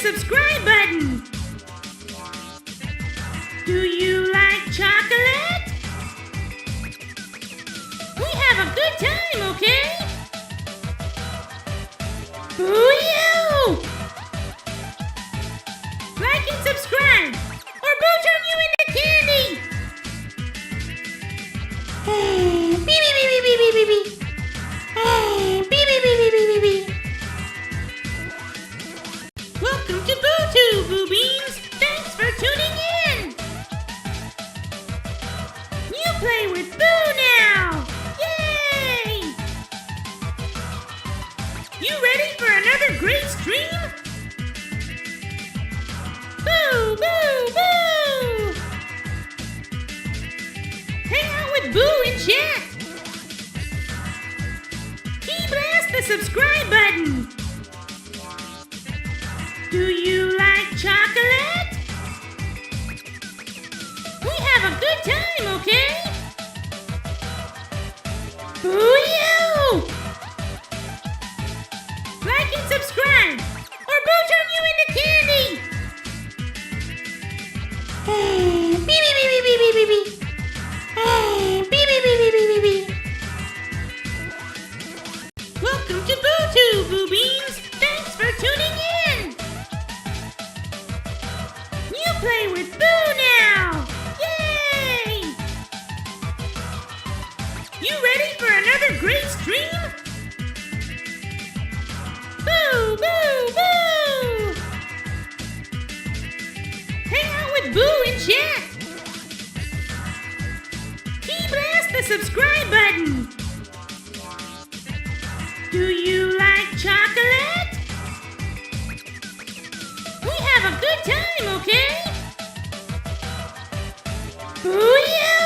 subscribe button. Do you like chocolate? We have a good time, okay? Boo-you! Like and subscribe, or Boo turn you into candy! Beep, beep, beep, beep, beep, beep, beep. Beep, beep, beep, beep, beep, beep, beep. Welcome to BuuTube, Buu Beans! Thanks for tuning in! You play with Boo now! Yay! You ready for another great stream? Boo, boo, boo! Hang out with Boo in chat! Key blast the subscribe button! Do you like chocolate? We have a good time, okay? Boo-you! Like and subscribe, or Boo turn you into candy! Beep, beep, beep, beep, beep, beep, beep. Beep, beep, beep, beep, beep, beep, beep. Welcome to BuuTube, Buu Beans! Thanks for tuning in! You play with Boo now! Yay! You ready for another great stream? Boo, boo, boo! Hang out with Boo in chat! Key blast the subscribe button! Do you like chocolate? We have a good time, okay? Boo-you!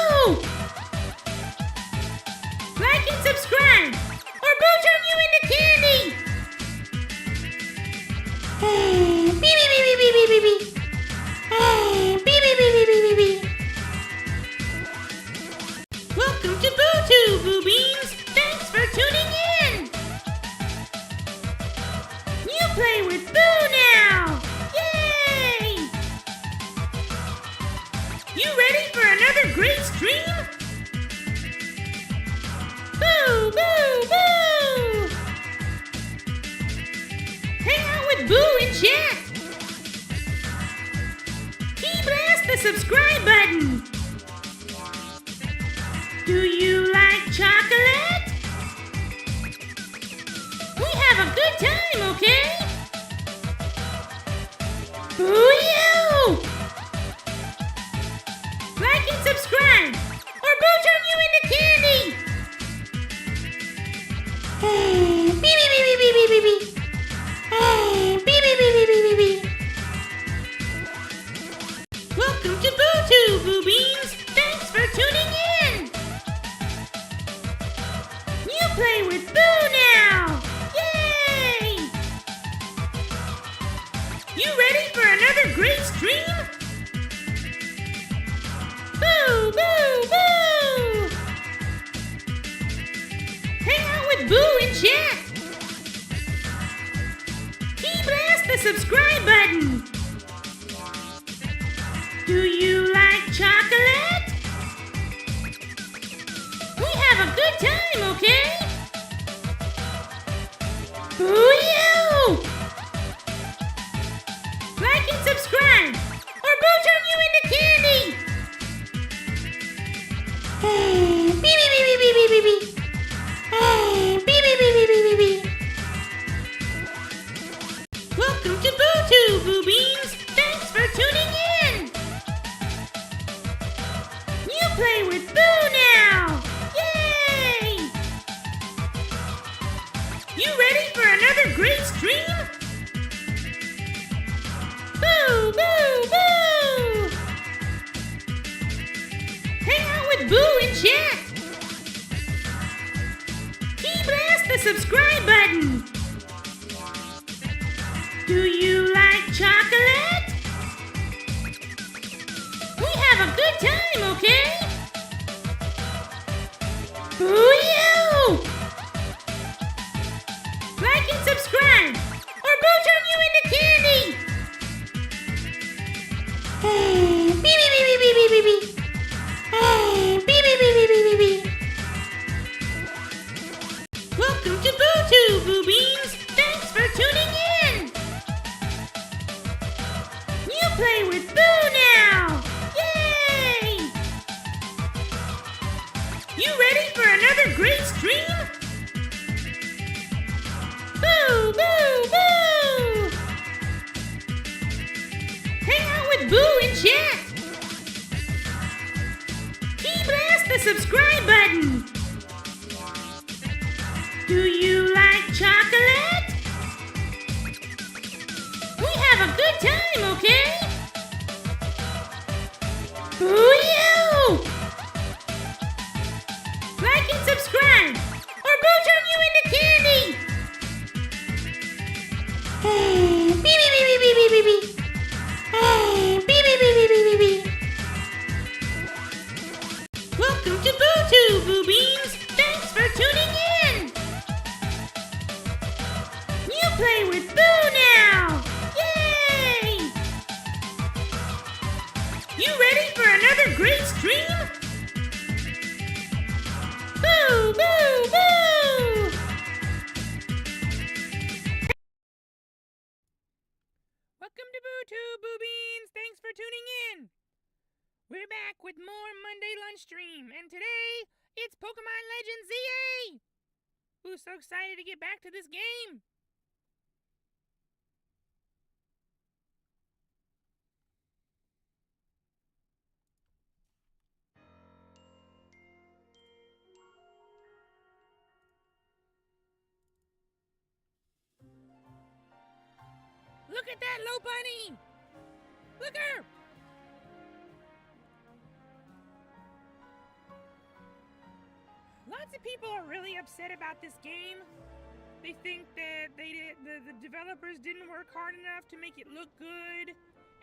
Like and subscribe, or Boo turn you into candy! Beep, beep, beep, beep, beep, beep, beep. Beep, beep, beep, beep, beep, beep, beep. Welcome to BuuTube, Buu Beans! Thanks for tuning in! You play with Boo now! Yay! You ready for another great stream? Boo, boo, boo! Hang out with Boo in chat! Key blast the subscribe button! Do you like chocolate? We have a good time, okay? Boo-you! Like and subscribe, or Boo turn you into candy! Beep, beep, beep, beep, beep, beep, beep. Beep, beep, beep, beep, beep, beep, beep. Welcome to BuuTube, Buu Beans! Thanks for tuning in! You play with Boo now! Yay! You ready for another great stream? Boo, boo, boo! Hang out with Boo in chat! Key blast the subscribe button! Do you like chocolate? We have a good time, okay? Boo-you! Like and subscribe, or Boo turn you into candy! Beep, beep, beep, beep, beep, beep, beep. Beep, beep, beep, beep, beep, beep, beep. Welcome to BuuTube, Buu Beans! Thanks for tuning in! You play with Boo now! Yay! You ready for another great stream? Boo, boo, boo! Hang out with Boo in chat! Key blast the subscribe button! Do you like chocolate? We have a good time, okay? Boo-you! Like and subscribe, or Boo turn you into candy! You ready for another great stream? Boo, boo, boo! Hang out with Boo in chat. Key blast the subscribe button. Do you like chocolate? We have a good time, okay? Boo you! Like and subscribe, or Boo turn you into candy! Hey, beep, beep, beep, beep, beep, beep, beep. Hey, beep, beep, beep, beep, beep, beep, beep. Welcome to BuuTube, Buu Beans! Thanks for tuning in! You play with Boo now! Yay! You ready for another great stream? Boo, boo, boo! Welcome to BuuTube, Buu Beans! Thanks for tuning in! We're back with more Monday lunch stream, and today, it's Pokemon Legends ZA! Who's so excited to get back to this game? Look at that low bunny! Look her! Lots of people are really upset about this game. They think that the developers didn't work hard enough to make it look good,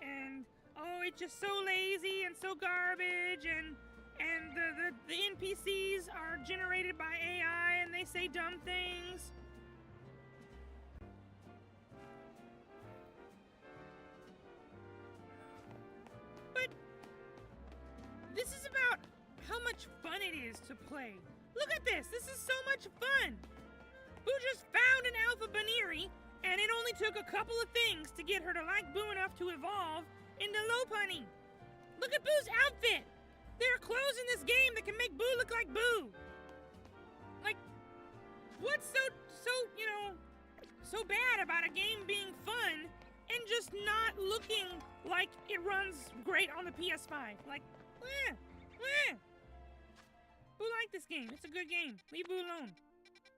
and oh, it's just so lazy and so garbage, and the NPCs are generated by AI and they say dumb things. But this is about how much fun it is to play. Look at this! This is so much fun! Boo just found an Alpha Baneri, and it only took a couple of things to get her to like Boo enough to evolve into Lopunny. Look at Boo's outfit! There are clothes in this game that can make Boo look like Boo! Like, what's so bad about a game being fun and just not looking like it runs great on the PS5? Like, Boo liked this game. It's a good game. Leave Boo alone.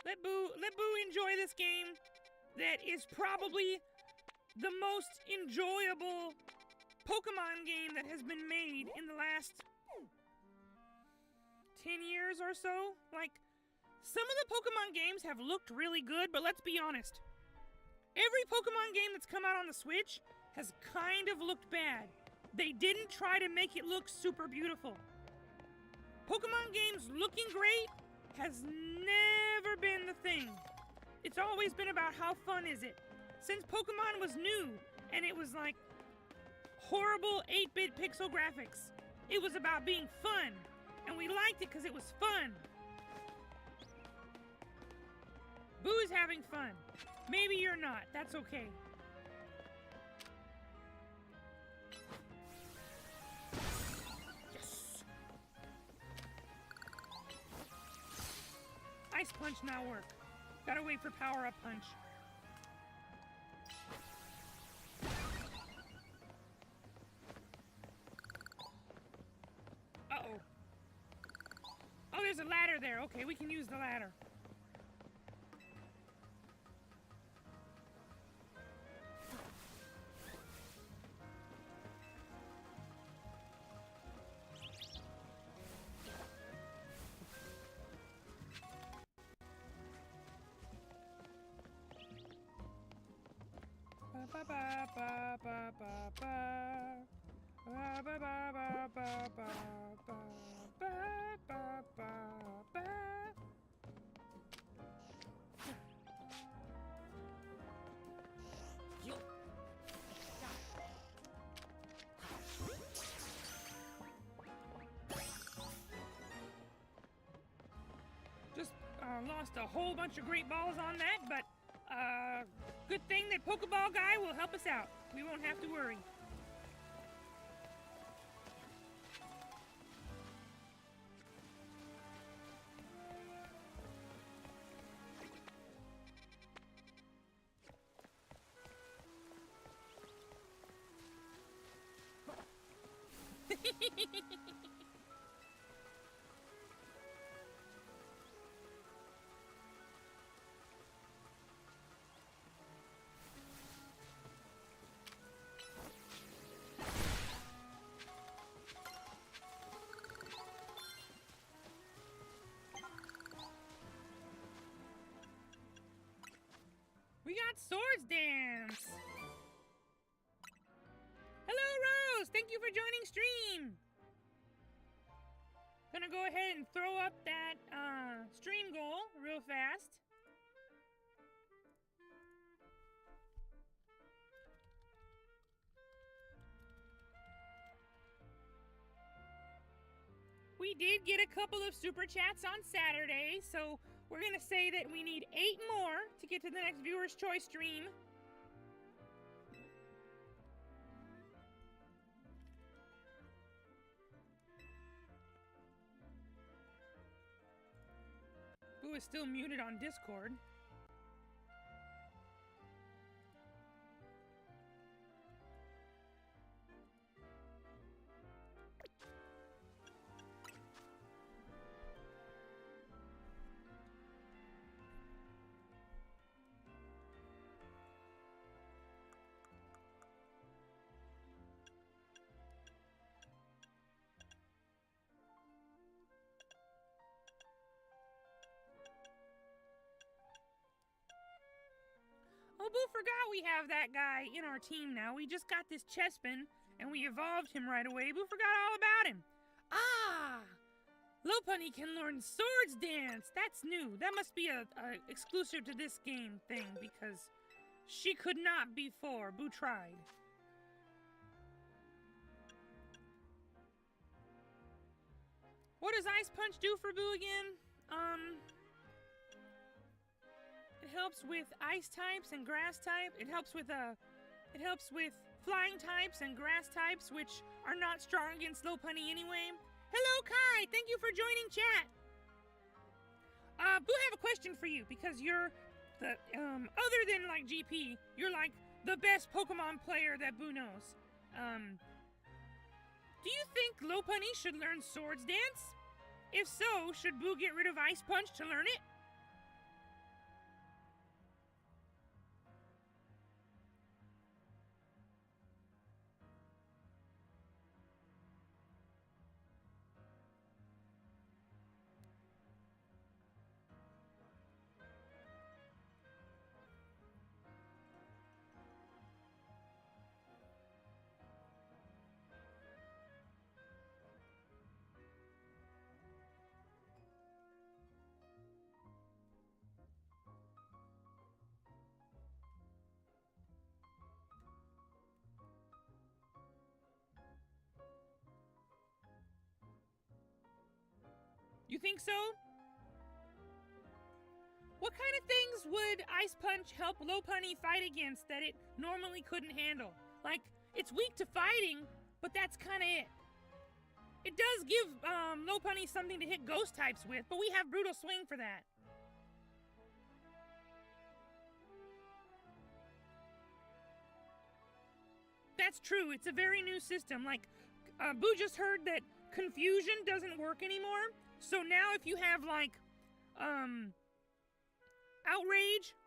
Let Boo enjoy this game that is probably the most enjoyable Pokemon game that has been made in the last 10 years or so. Like, some of the Pokemon games have looked really good, but let's be honest. Every Pokemon game that's come out on the Switch has kind of looked bad. They didn't try to make it look super beautiful. Pokemon games looking great has never been the thing. It's always been about how fun is it. Since Pokemon was new, and it was like horrible 8-bit pixel graphics. It was about being fun, and we liked it because it was fun. Boo's having fun. Maybe you're not. That's okay. Yes! Ice Punch now work. Gotta wait for Power Up Punch. Uh-oh. Oh, there's a ladder there. Okay, we can use the ladder. Just lost a whole bunch of great balls on that, but good thing that Pokeball guy will help us out. We won't have to worry. We got Swords Dance! Hello, Rose! Thank you for joining stream! Gonna go ahead and throw up that, stream goal real fast. We did get a couple of super chats on Saturday, so we're gonna say that we need 8 more to get to the next Viewer's Choice stream. Buu is still muted on Discord. Oh, Boo forgot we have that guy in our team now. We just got this Chespin, and we evolved him right away. Boo forgot all about him. Ah! Lopunny can learn Swords Dance! That's new. That must be a exclusive to this game thing, because she could not before. Boo tried. What does Ice Punch do for Boo again? It helps with ice types and grass type. It helps with flying types and grass types, which are not strong against Lopunny anyway. Hello, Kai. Thank you for joining chat. Boo, have a question for you because you're the other than like GP, you're like the best Pokemon player that Boo knows. Do you think Lopunny should learn Swords Dance? If so, should Boo get rid of Ice Punch to learn it? You think so? What kind of things would Ice Punch help Lopunny fight against that it normally couldn't handle? Like, it's weak to fighting, but that's kind of it. It does give Lopunny something to hit ghost types with, but we have Brutal Swing for that. That's true. It's a very new system. Like, Boo just heard that Confusion doesn't work anymore. So now if you have, like, Outrage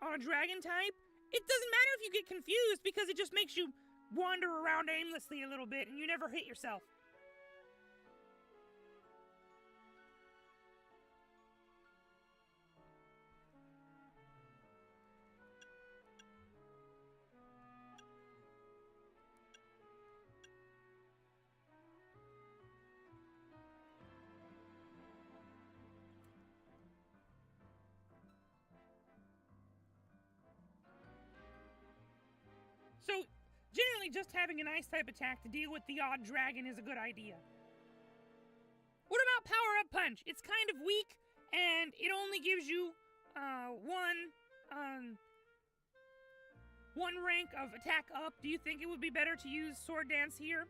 on a Dragon type, it doesn't matter if you get confused because it just makes you wander around aimlessly a little bit and you never hit yourself. So, generally just having an Ice-type attack to deal with the odd dragon is a good idea. What about Power-Up Punch? It's kind of weak, and it only gives you one rank of attack up. Do you think it would be better to use Sword Dance here?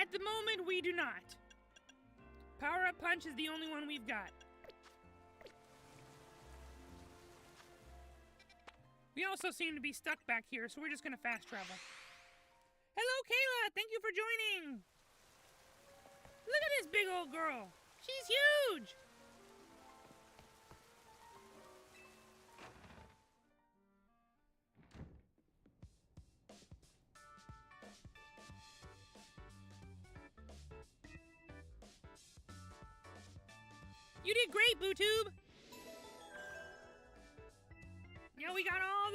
At the moment, we do not. Power-up punch is the only one we've got. We also seem to be stuck back here, so we're just gonna fast travel. Hello, Kayla! Thank you for joining! Look at this big old girl! She's huge! You did great, BuuTube! Yeah, we got all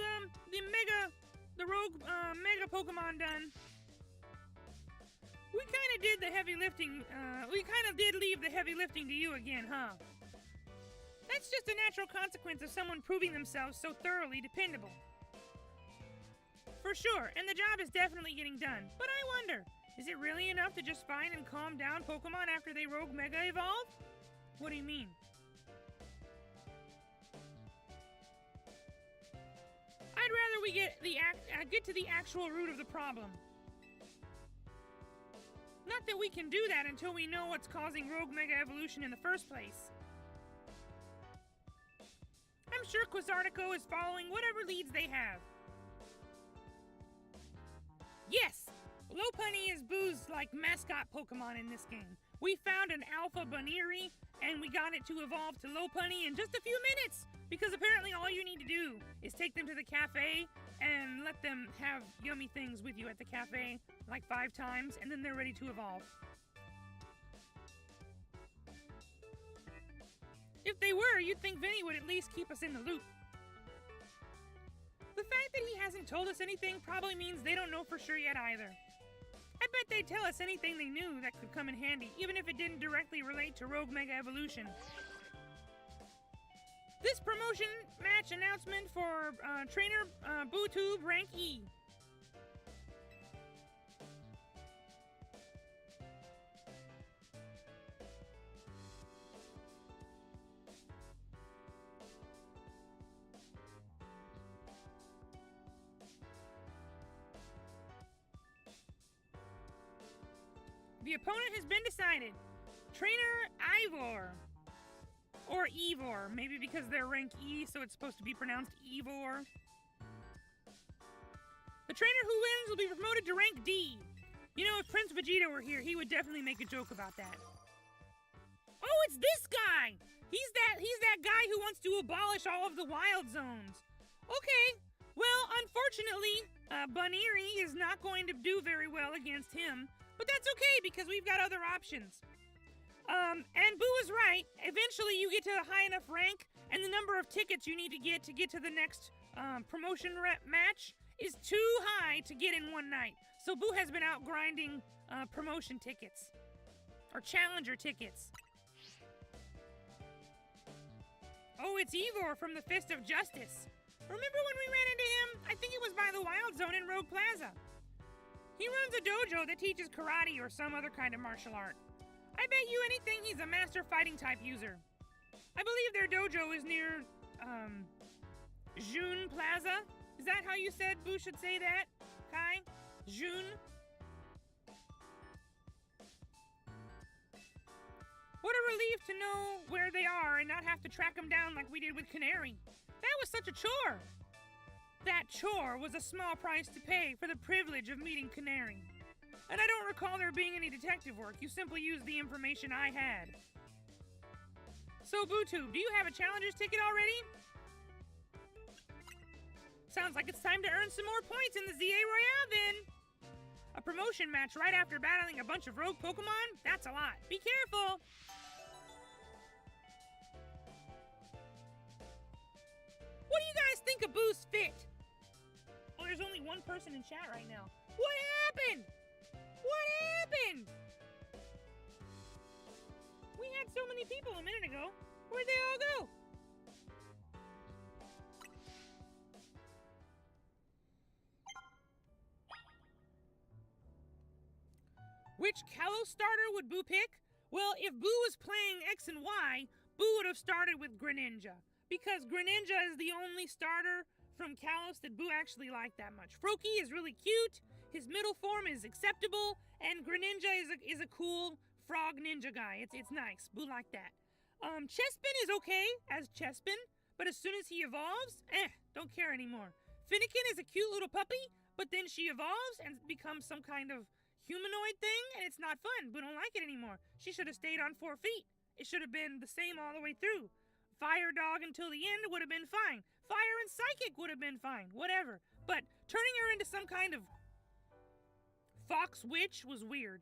the rogue mega Pokemon done. We kind of did the heavy lifting, we kind of did leave the heavy lifting to you again, huh? That's just a natural consequence of someone proving themselves so thoroughly dependable. For sure, and the job is definitely getting done. But I wonder, is it really enough to just find and calm down Pokemon after they rogue mega evolve? What do you mean? I'd rather we get to the actual root of the problem. Not that we can do that until we know what's causing rogue mega evolution in the first place. I'm sure Quasartico is following whatever leads they have. Yes! Lopunny is Buu's, mascot Pokemon in this game. We found an Alpha Bunnery, and we got it to evolve to Lopunny in just a few minutes! Because apparently all you need to do is take them to the cafe and let them have yummy things with you at the cafe, 5 times, and then they're ready to evolve. If they were, you'd think Vinny would at least keep us in the loop. The fact that he hasn't told us anything probably means they don't know for sure yet either. I bet they'd tell us anything they knew that could come in handy, even if it didn't directly relate to rogue mega evolution. This promotion match announcement for trainer BuuTube rank E. The opponent has been decided. Trainer Ivor. Or Evor, maybe because they're rank E, so it's supposed to be pronounced Evor. The trainer who wins will be promoted to rank D. You know, if Prince Vegeta were here, he would definitely make a joke about that. Oh, it's this guy! He's that guy who wants to abolish all of the wild zones. Okay, well, unfortunately, Bunnery is not going to do very well against him, but that's okay because we've got other options. And Buu is right. Eventually you get to a high enough rank, and the number of tickets you need to get to the next promotion match is too high to get in one night. So Buu has been out grinding promotion tickets. Or challenger tickets. Oh, it's Evor from the Fist of Justice. Remember when we ran into him? I think it was by the Wild Zone in Rogue Plaza. He runs a dojo that teaches karate or some other kind of martial art. I bet you anything he's a master fighting type user. I believe their dojo is near, June Plaza? Is that how you said Buu should say that? Kai? June? What a relief to know where they are and not have to track them down like we did with Canary. That was such a chore. That chore was a small price to pay for the privilege of meeting Canary. And I don't recall there being any detective work. You simply used the information I had. So, BuuTube, do you have a challenger's ticket already? Sounds like it's time to earn some more points in the ZA Royale, then. A promotion match right after battling a bunch of rogue Pokemon? That's a lot. Be careful! What do you guys think of Buu's fit? Oh, there's only one person in chat right now. What happened? What happened? We had so many people a minute ago. Where'd they all go? Which Kalos starter would Buu pick? Well, if Buu was playing X and Y, Buu would have started with Greninja. Because Greninja is the only starter from Kalos that Buu actually liked that much. Froakie is really cute. His middle form is acceptable, and Greninja is a cool frog ninja guy. It's nice. Boo like that. Chespin is okay as Chespin, but as soon as he evolves, don't care anymore. Finnegan is a cute little puppy, but then she evolves and becomes some kind of humanoid thing, and it's not fun. Boo don't like it anymore. She should have stayed on 4 feet. It should have been the same all the way through. Fire Dog until the end would have been fine. Fire and Psychic would have been fine. Whatever. But turning her into some kind of fox witch was weird.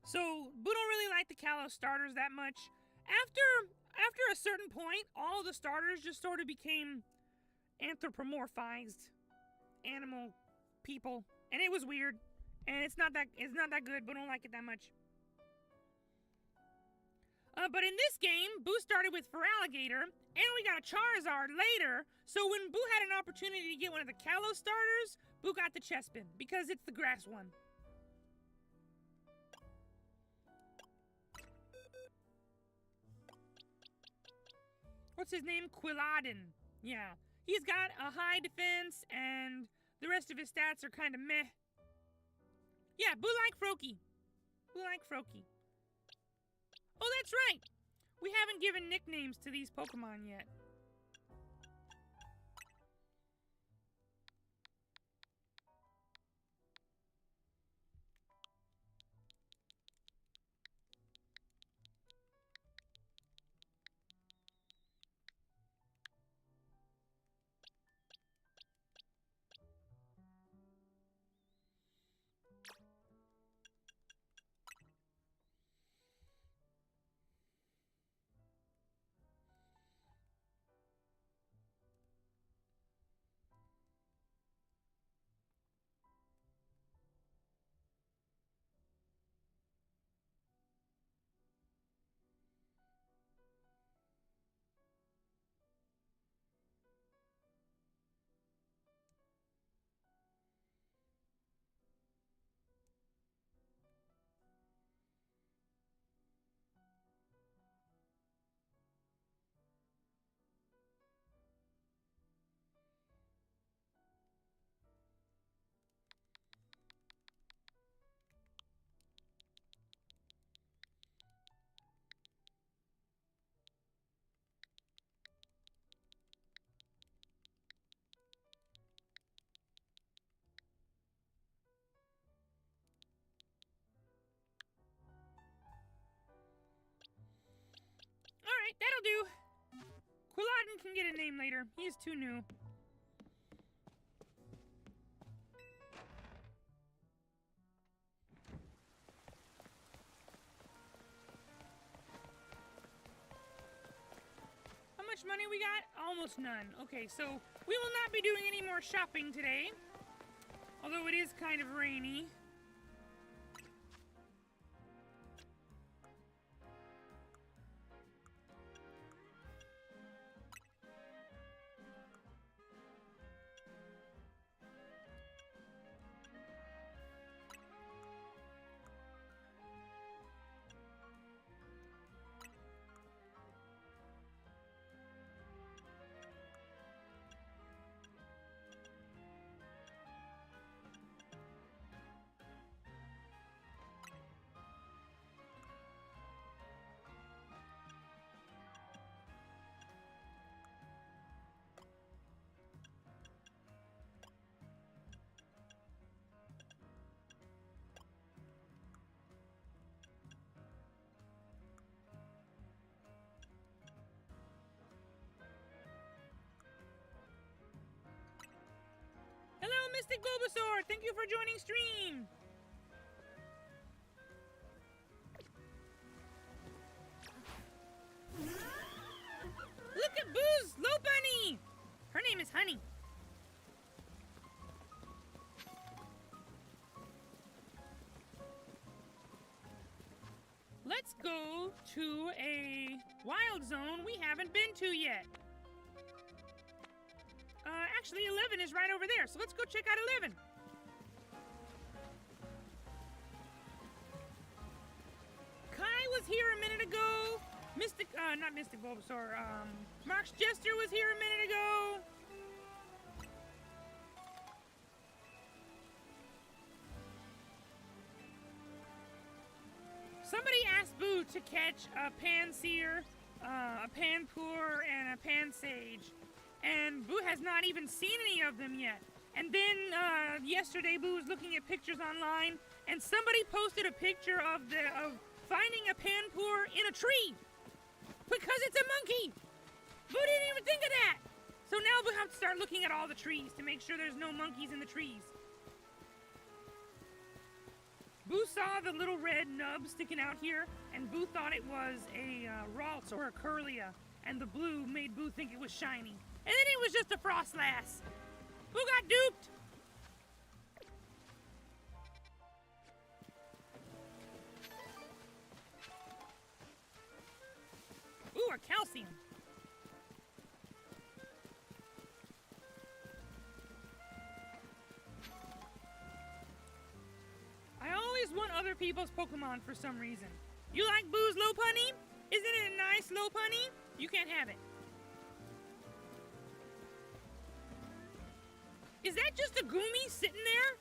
So, Boo don't really like the Kalos starters that much. After a certain point, all the starters just sort of became anthropomorphized animal people, and it was weird. And it's not that good. Boo don't like it that much. But in this game, Boo started with Feraligatr, and we got a Charizard later. So when Boo had an opportunity to get one of the Kalos starters, Boo got the Chespin because it's the grass one. What's his name? Quilladin. Yeah. He's got a high defense, and the rest of his stats are kind of meh. Yeah, Boo like Froakie. Boo like Froakie. Oh, that's right! We haven't given nicknames to these Pokemon yet. Alright, that'll do. Quilladin can get a name later. He's too new. How much money we got? Almost none. Okay, so we will not be doing any more shopping today. Although it is kind of rainy. Hello, Mystic Bulbasaur! Thank you for joining stream! Look at Boo's Low Bunny! Her name is Honey. Let's go to a wild zone we haven't been to yet. Actually, 11 is right over there, so let's go check out 11. Kai was here a minute ago. Not Mystic Bulbasaur, Mark's Jester was here a minute ago. Somebody asked Buu to catch a Panseer, a Panpour, and a Pansage. And Buu has not even seen any of them yet. And then yesterday, Buu was looking at pictures online, and somebody posted a picture of finding a Panpour in a tree because it's a monkey. Buu didn't even think of that. So now Buu have to start looking at all the trees to make sure there's no monkeys in the trees. Buu saw the little red nub sticking out here, and Buu thought it was a Ralts or a Curlia, and the blue made Buu think it was shiny. And then it was just a Frostlass. Buu got duped. Ooh, a calcium. I always want other people's Pokemon for some reason. You like Boo's Lopunny? Isn't it a nice Lopunny? You can't have it. Is that just a Goomy sitting there?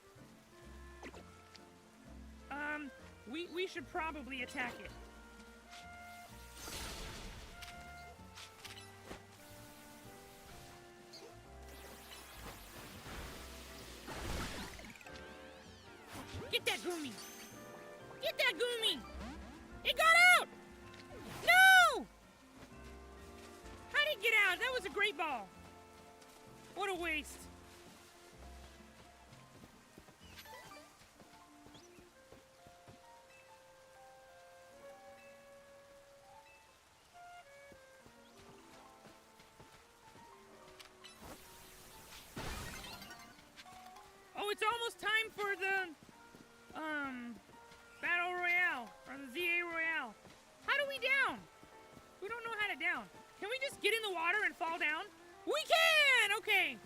We should probably attack it. Get that Goomy! Get that Goomy! It got out! No! How did it get out? That was a great ball. What a waste. Oh, it's almost time for the Battle Royale, or the ZA Royale. How do we down? We don't know how to down. Can we just get in the water and fall down? We can! Okay.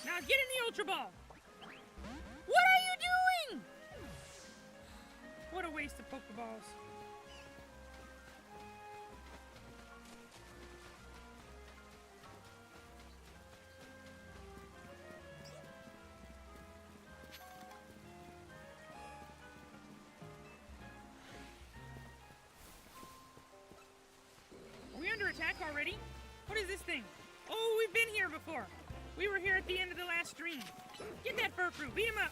Now get in the Ultra Ball. What are you doing? What a waste of Pokeballs. Attack already? What is this thing? Oh, we've been here before. We were here at the end of the last stream. Get that Furfrou. Beat him up.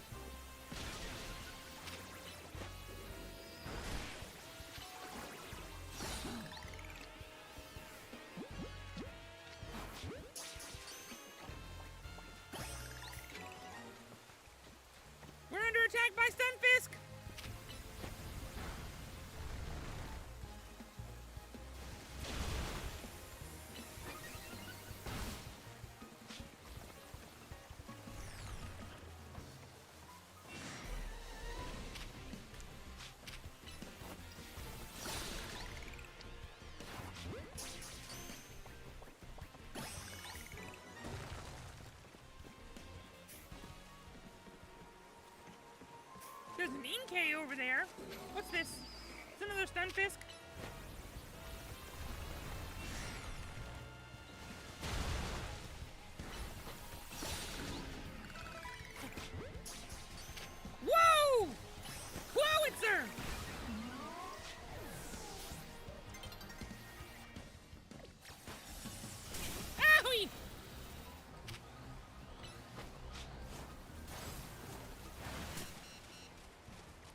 We're under attack by Stunfisk. There's an Inkay over there. What's this? It's another Stunfisk. Whoa! Quowitzer! Owie!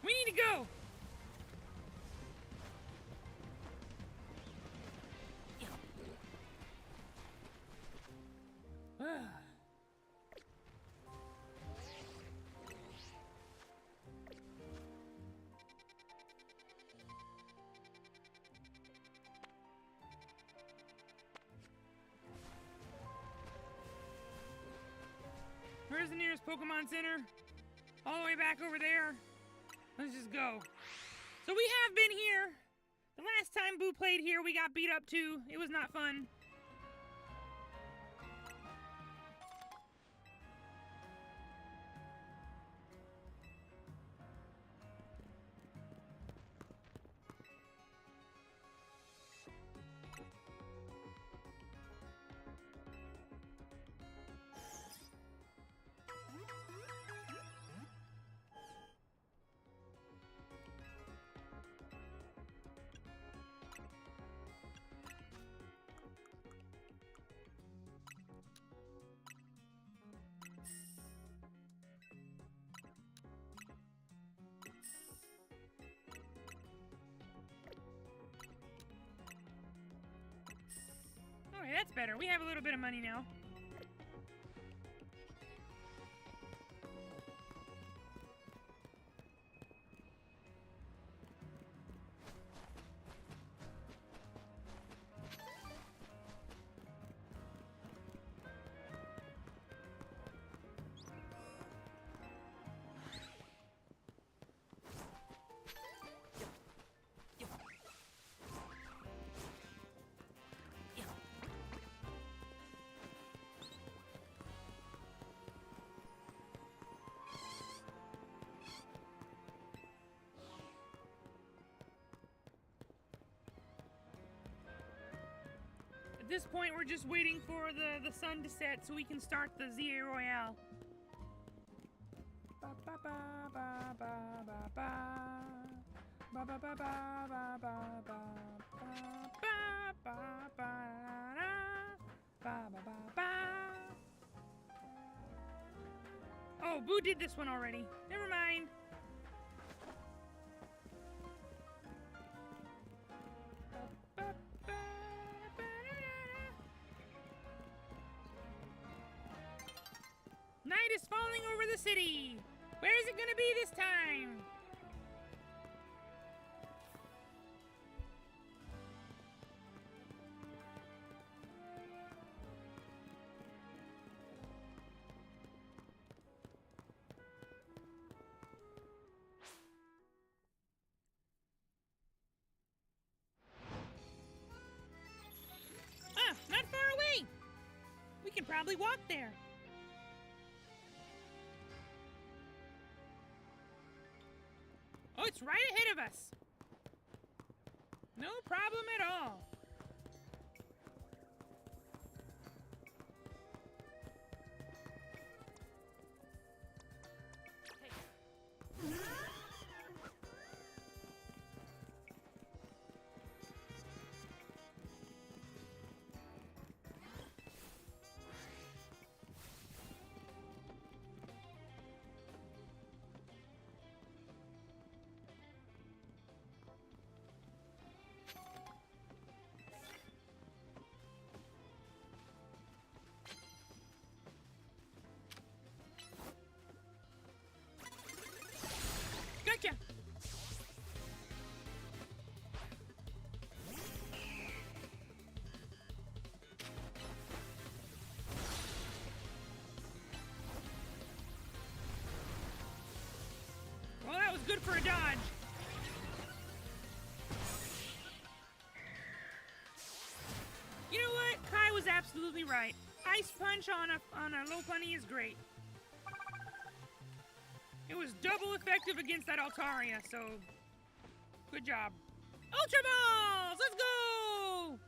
We need to go! Where's the nearest Pokemon Center? All the way back over there. Let's just go. So we have been here. The last time Buu played here, we got beat up too. It was not fun. That's better. We have a little bit of money now. At this point, we're just waiting for the sun to set so we can start the ZA Royale. Ba ba ba ba ba ba ba. Ba ba ba ba ba ba ba ba ba ba ba ba ba. Oh, Buu did this one already. Never mind. Night is falling over the city. Where is it gonna be this time? Ah, not far away. We can probably walk there. Oh, it's right ahead of us. No problem at all. Gotcha! Well, that was good for a dodge. You know what? Kai was absolutely right. Ice Punch on a low bunny is great. It was double effective against that Altaria, so good job. Ultra Balls! Let's go!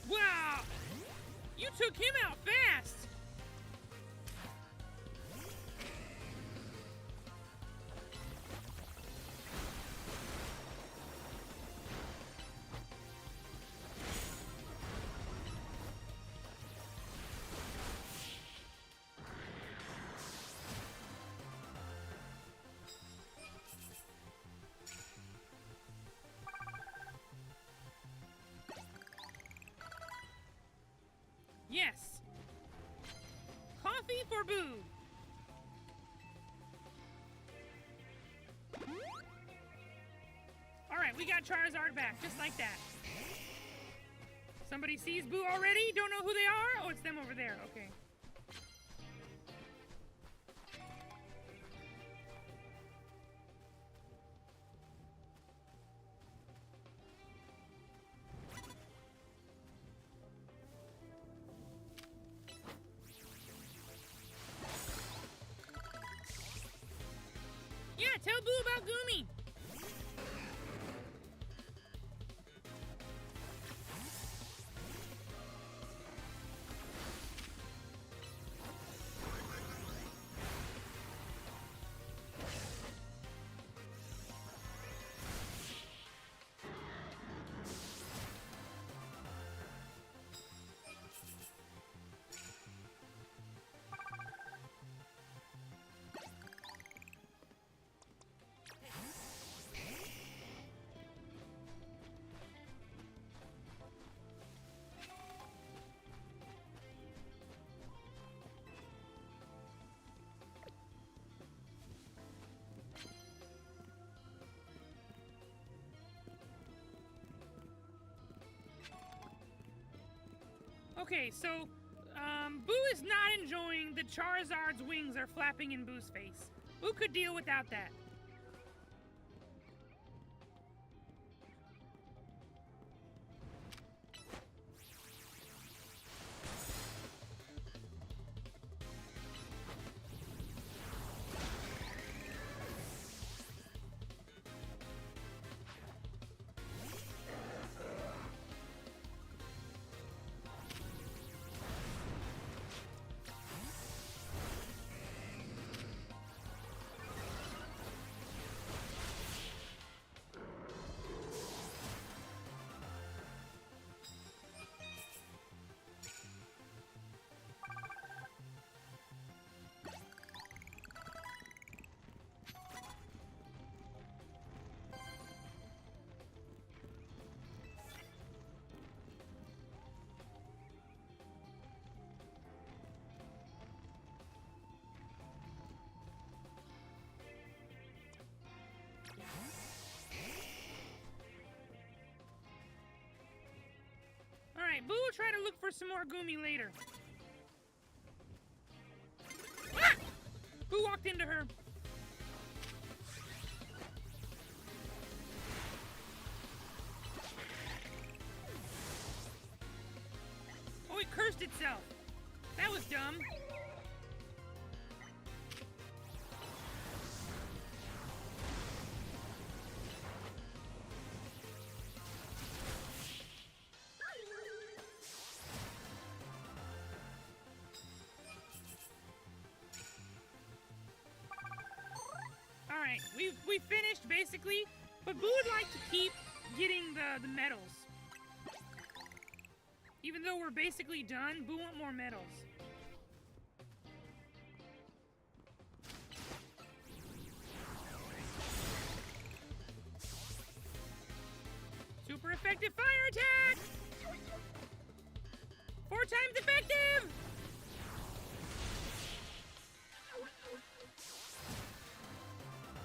Wow! You took him out fast! Yes. Coffee for Buu. Alright, we got Charizard back, just like that. Somebody sees Buu already? Don't know who they are? Oh, it's them over there. Okay. Tell Buu about Gumi. Okay, so, Buu is not enjoying the Charizard's wings are flapping in Buu's face. Buu could deal without that. Alright, Buu will try to look for some more Gumi later. Ah! Buu walked into her. Oh, it cursed itself. That was dumb. Alright, we finished basically, but Buu would like to keep getting the medals. Even though we're basically done, Buu want more medals. Super effective fire attack! 4 times effective!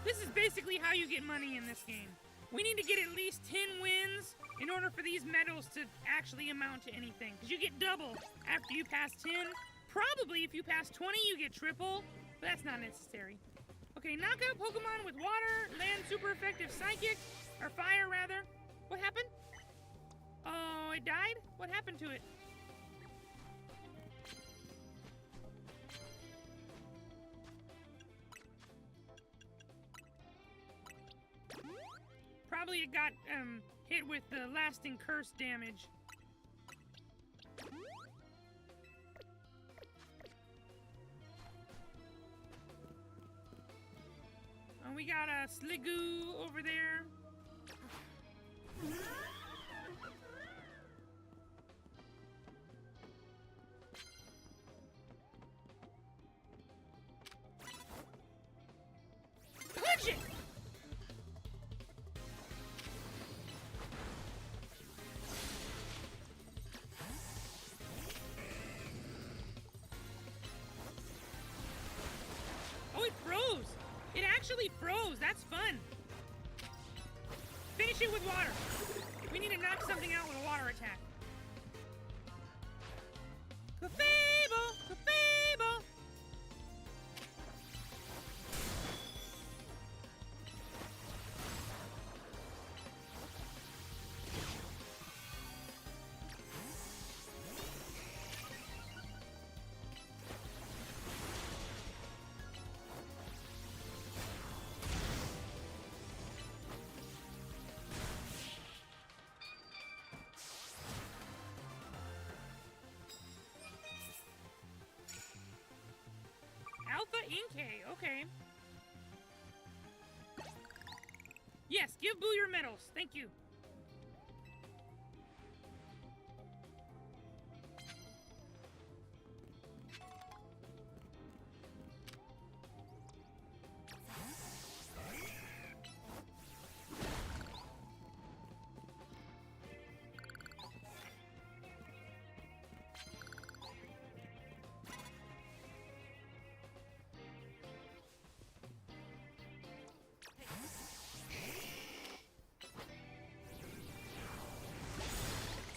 This is basically how you get money in this game. We need to get at least 10 wins in order for these medals to actually amount to anything. Because you get double after you pass 10. Probably if you pass 20, you get triple. But that's not necessary. Okay, knock out Pokemon with water, land super effective psychic, or fire rather. What happened? Oh, it died? What happened to it? Probably it got hit with the lasting curse damage. And we got a Sliggoo over there. Punch it! Oh, it froze! It actually froze! That's fun! Finish it with water! We need to knock something out with a water attack. Clefable! Clefable! Alpha Inkay, okay. Yes, give Buu your medals. Thank you.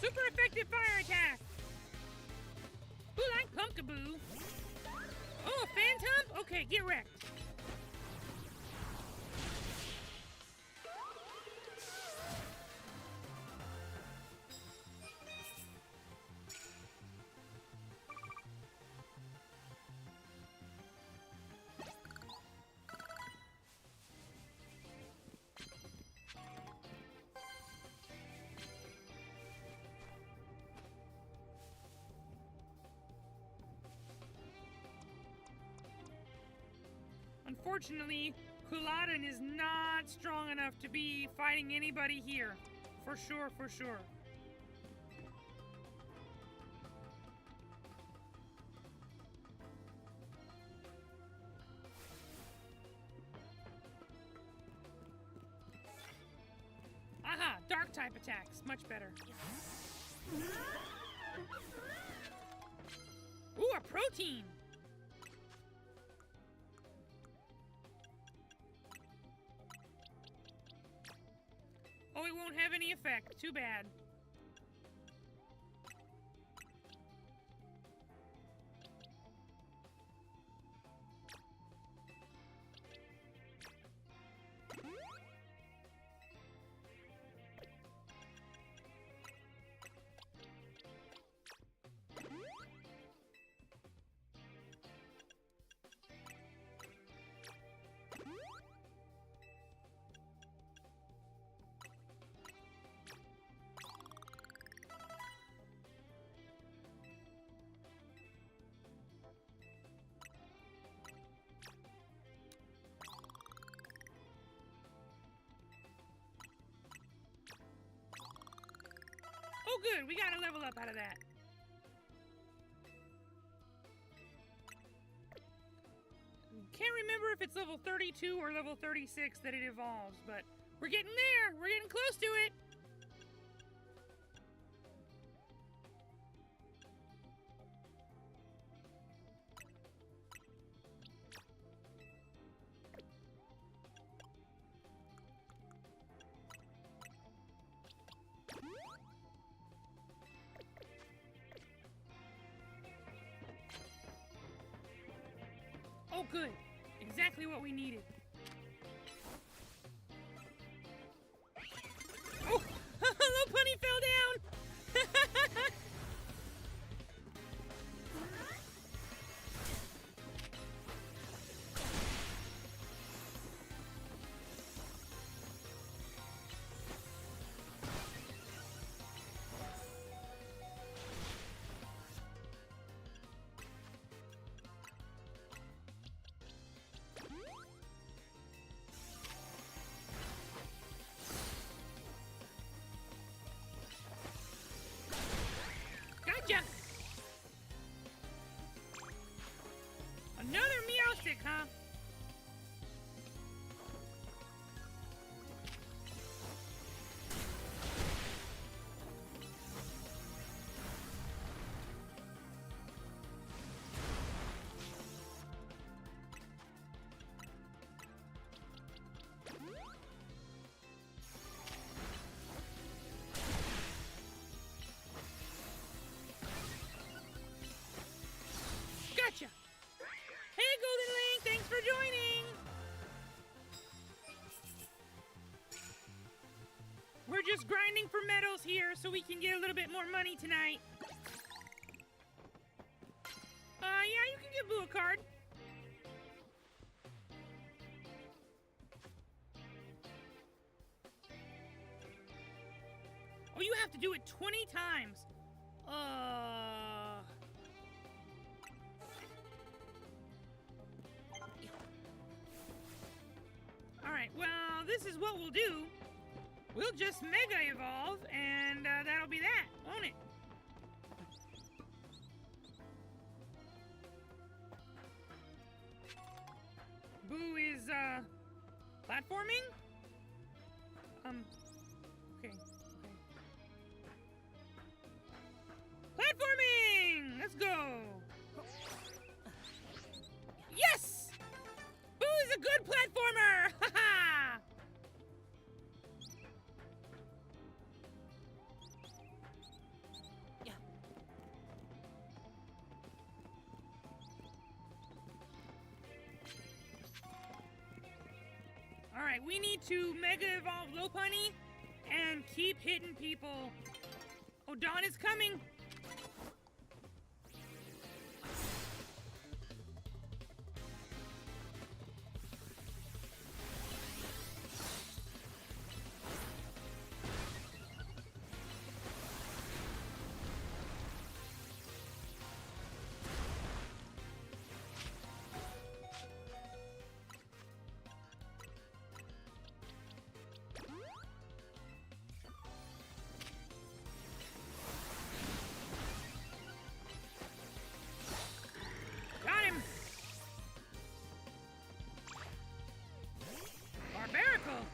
Super effective fire attack! Ooh, like Pumpkaboo. Oh, Phantom? Okay, get wrecked. Unfortunately, Kuladen is not strong enough to be fighting anybody here. For sure, for sure. Aha! Dark type attacks. Much better. Ooh, a protein! Oh, it won't have any effect. Too bad. Oh, good. We got a level up out of that. Can't remember if it's level 32 or level 36 that it evolves, but we're getting there. We're getting close to it. Oh, good. Exactly what we needed. Oh! Hello, Bunny fell down! Gotcha! Another Meowstic, huh? Gotcha! Hey, Golden Link, thanks for joining! We're just grinding for medals here so we can get a little bit more money tonight. Yeah, you can give Buu a card. Oh, you have to do it 20 times. this is what we'll do. We'll just Mega Evolve, and that'll be that, won't it? Buu is, platforming? Okay. Platforming! Let's go! Yes! Buu is a good platformer! Haha! Yeah. Alright, we need to Mega Evolve Lopunny and keep hitting people. Oh, Dawn is coming! Got him! Barbarical!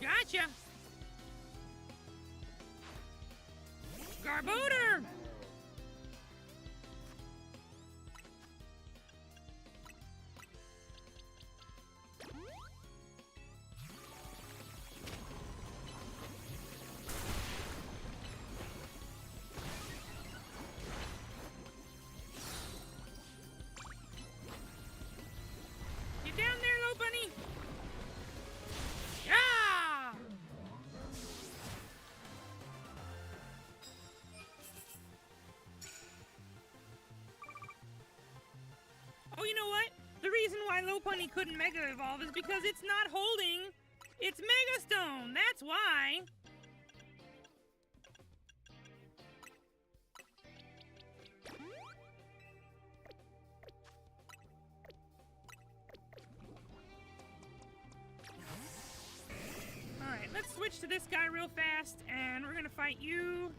Gotcha! Garbodor! Get down there, Lopunny! Yeah! Oh, you know what? The reason why Lopunny couldn't Mega Evolve is because it's not holding its Mega Stone. That's why. Alright, let's switch to this guy real fast, and we're gonna fight you.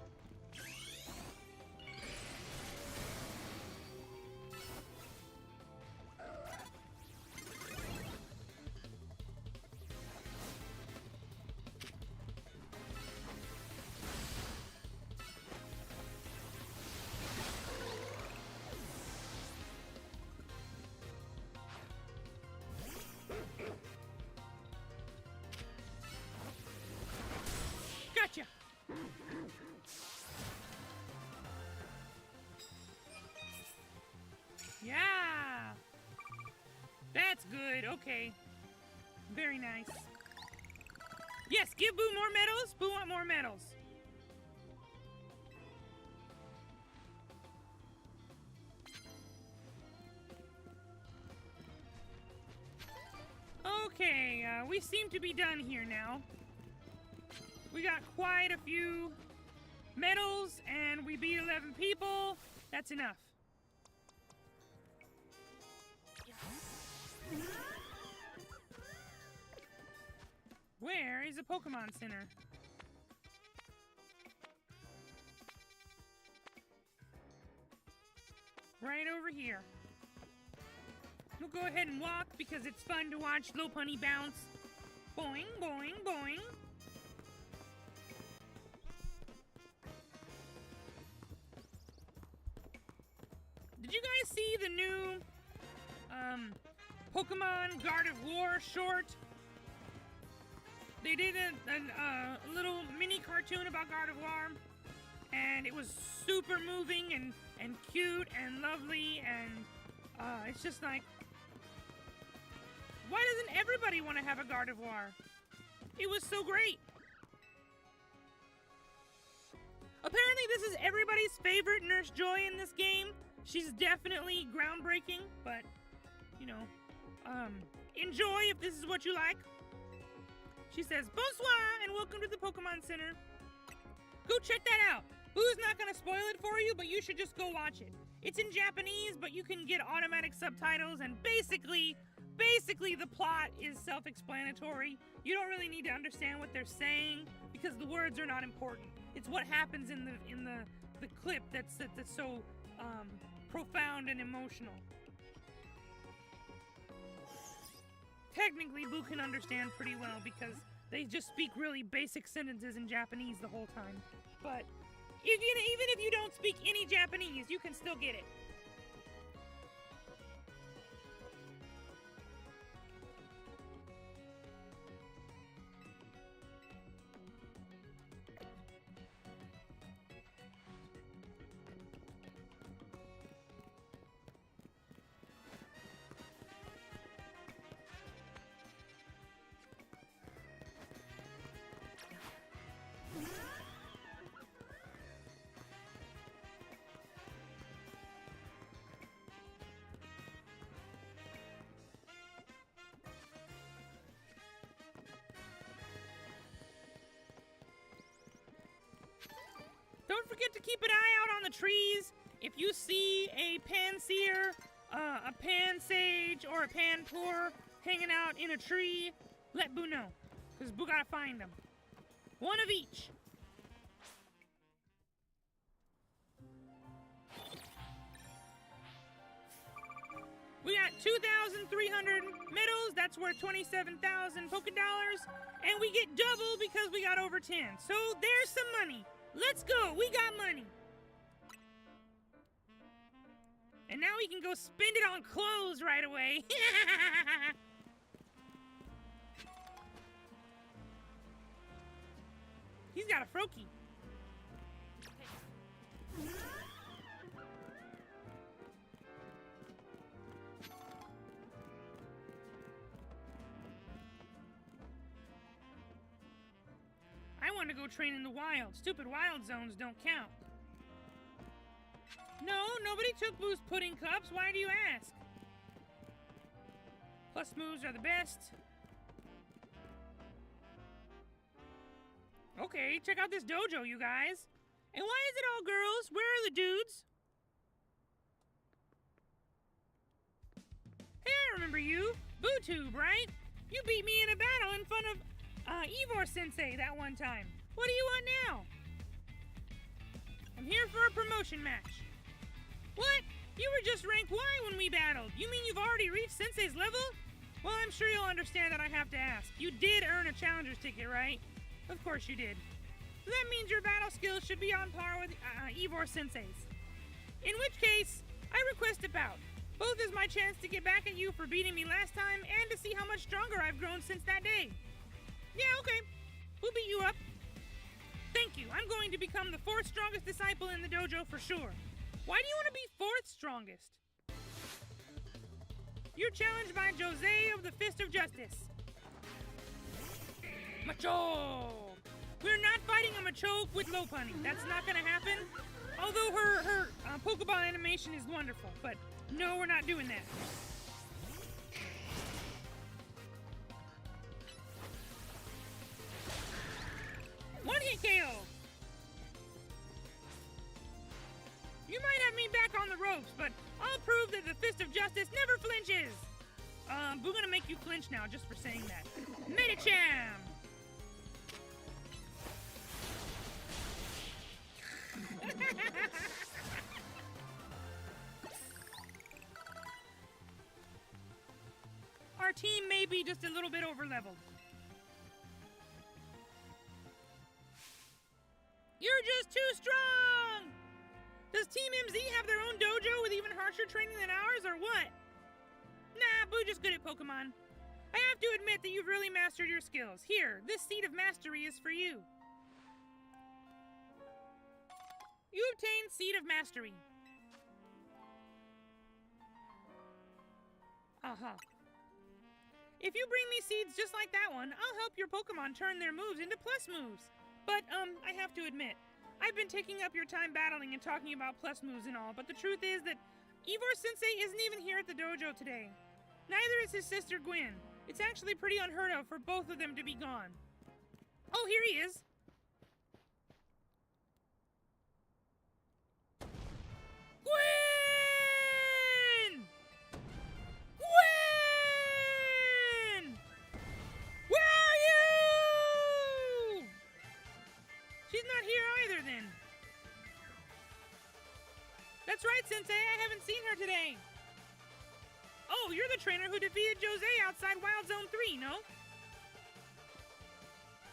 Gotcha! Yeah! That's good, okay. Very nice. Yes, give Buu more medals. Buu want more medals. Okay, we seem to be done here now. We got quite a few medals, and we beat 11 people. That's enough. Where is the Pokemon Center? Right over here. We'll go ahead and walk because it's fun to watch Lopunny bounce. Boing, boing, boing. Did you guys see the new Pokemon God of War short? They did a little mini cartoon about God of War, and it was super moving and cute and lovely, and it's just like, why doesn't everybody want to have a God of War? It was so great. Apparently this is everybody's favorite Nurse Joy in this game. She's definitely groundbreaking, but, you know, enjoy if this is what you like. She says, bonsoir, and welcome to the Pokemon Center. Go check that out. Boo's not gonna spoil it for you, but you should just go watch it. It's in Japanese, but you can get automatic subtitles, and basically the plot is self-explanatory. You don't really need to understand what they're saying because the words are not important. It's what happens in the clip that's so profound and emotional. Technically, Buu can understand pretty well because they just speak really basic sentences in Japanese the whole time. But even if you don't speak any Japanese, you can still get it. Don't forget to keep an eye out on the trees. If you see a Panseer, a Pansage, or a Panpour hanging out in a tree, let Buu know, because Buu gotta find them. One of each. We got 2,300 medals, that's worth 27,000 Pokédollars, and we get double because we got over 10. So there's some money. Let's go, we got money. And now we can go spend it on clothes right away. He's got a Froakie. I want to go train in the wild. Stupid wild zones don't count. No, nobody took Buu's pudding cups. Why do you ask? Plus moves are the best. Okay, check out this dojo, you guys. And why is it all girls? Where are the dudes? Hey, I remember you. BuuTube, right? You beat me in a battle in front of Ivor Sensei that one time. What do you want now? I'm here for a promotion match. What? You were just rank Y when we battled. You mean you've already reached Sensei's level? Well, I'm sure you'll understand that I have to ask. You did earn a challenger's ticket, right? Of course you did. So that means your battle skills should be on par with Ivor Sensei's. In which case, I request a bout. Both is my chance to get back at you for beating me last time and to see how much stronger I've grown since that day. Yeah, okay. We'll beat you up. Thank you. I'm going to become the 4th strongest disciple in the dojo for sure. Why do you want to be 4th strongest? You're challenged by Jose of the Fist of Justice. Macho! We're not fighting a Macho with Lopunny. That's not going to happen. Although her Pokeball animation is wonderful. But no, we're not doing that. One hit KO! You might have me back on the ropes, but I'll prove that the Fist of Justice never flinches! We're gonna make you flinch now just for saying that. Medicham! Our team may be just a little bit over-leveled. You're just too strong! Does Team MZ have their own dojo with even harsher training than ours, or what? Nah, Buu just good at Pokemon. I have to admit that you've really mastered your skills. Here, this Seed of Mastery is for you. You obtained Seed of Mastery. Uh-huh. If you bring me seeds just like that one, I'll help your Pokemon turn their moves into plus moves. But, I have to admit, I've been taking up your time battling and talking about plus moves and all, but the truth is that Ivor-sensei isn't even here at the dojo today. Neither is his sister Gwen. It's actually pretty unheard of for both of them to be gone. Oh, here he is. Gwen! Gwen! Where are you? She's not here either then. That's right, Sensei. I haven't seen her today. Oh, you're the trainer who defeated Jose outside Wild Zone 3, no?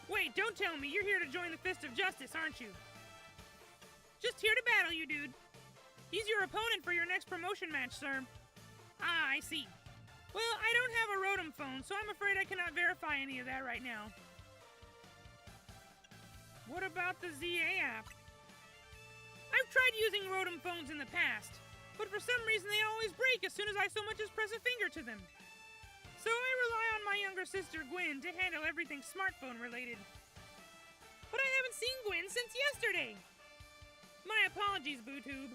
Wait, don't tell me. You're here to join the Fist of Justice, aren't you? Just here to battle you, dude. He's your opponent for your next promotion match, sir. Ah, I see. Well, I don't have a Rotom phone, so I'm afraid I cannot verify any of that right now. What about the ZA app? I've tried using Rotom phones in the past, but for some reason they always break as soon as I so much as press a finger to them. So I rely on my younger sister Gwen to handle everything smartphone related. But I haven't seen Gwen since yesterday. My apologies, BuuTube.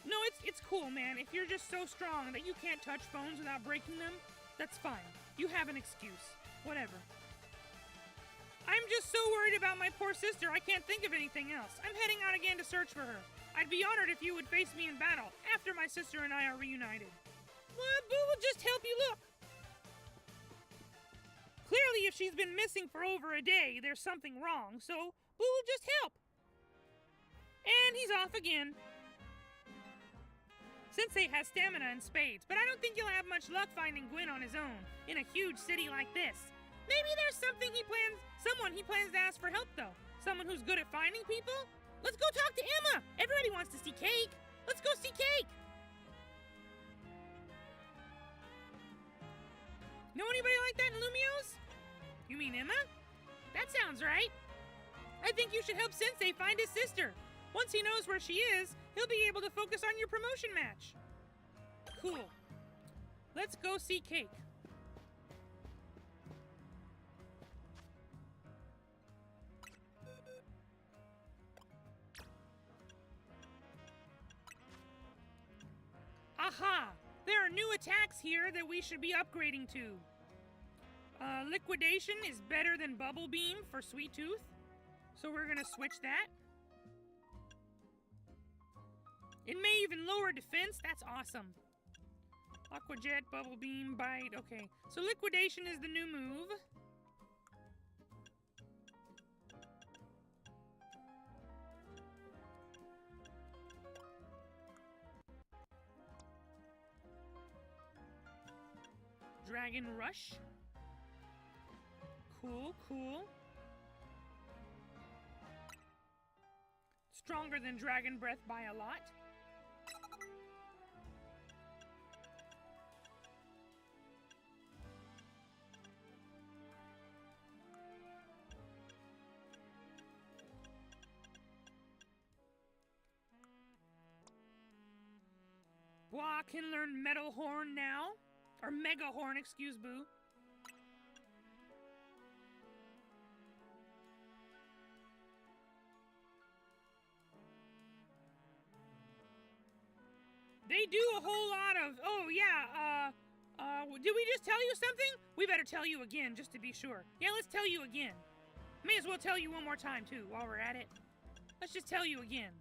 No, it's cool, man. If you're just so strong that you can't touch phones without breaking them, that's fine. You have an excuse. Whatever. I'm just so worried about my poor sister, I can't think of anything else. I'm heading out again to search for her. I'd be honored if you would face me in battle after my sister and I are reunited. Well, Boo will just help you look. Clearly, if she's been missing for over a day, there's something wrong, so Boo will just help. And he's off again. Sensei has stamina and spades, but I don't think he'll have much luck finding Gwen on his own in a huge city like this. Maybe there's someone he plans to ask for help, though. Someone who's good at finding people? Let's go talk to Emma! Everybody wants to see Cake! Let's go see Cake! Know anybody like that in Lumio's? You mean Emma? That sounds right. I think you should help Sensei find his sister. Once he knows where she is, he'll be able to focus on your promotion match. Cool. Let's go see Cake. Aha! There are new attacks here that we should be upgrading to. Liquidation is better than Bubble Beam for Sweet Tooth, so we're gonna switch that. It may even lower defense. That's awesome. Aqua Jet, Bubble Beam, Bite. Okay, so Liquidation is the new move. Dragon Rush. Cool, cool. Stronger than Dragon Breath by a lot. Bua can learn Metal Horn now. Or Mega Horn, excuse Boo. They do a whole lot of... Oh, yeah, did we just tell you something? We better tell you again, just to be sure. Yeah, let's tell you again. May as well tell you one more time, too, while we're at it. Let's just tell you again.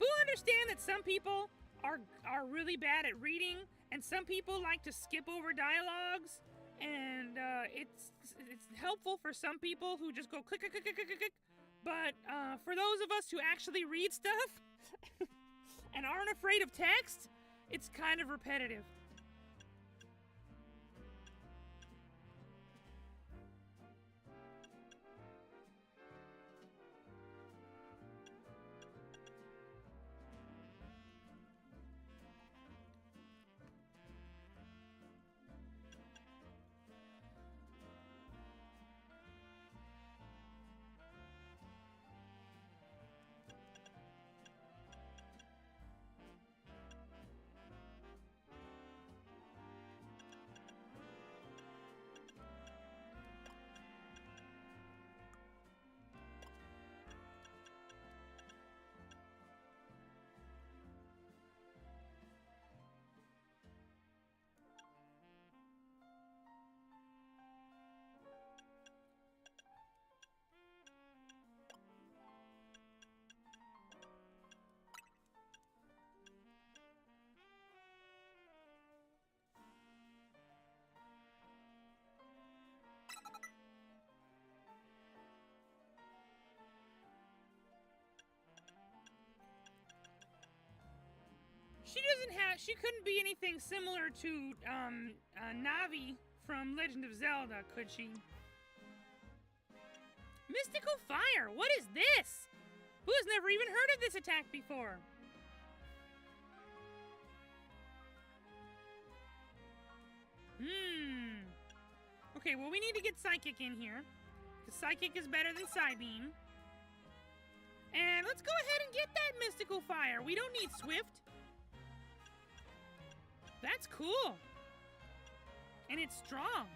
Boo understand that some people are really bad at reading, and some people like to skip over dialogues, and it's helpful for some people who just go click, click, click, click, click, click. But for those of us who actually read stuff and aren't afraid of text, it's kind of repetitive. She couldn't be anything similar to, Navi from Legend of Zelda, could she? Mystical Fire, what is this? Boo's never even heard of this attack before. Okay, well, we need to get Psychic in here, because Psychic is better than Psybeam. And let's go ahead and get that Mystical Fire. We don't need Swift. That's cool. And it's strong.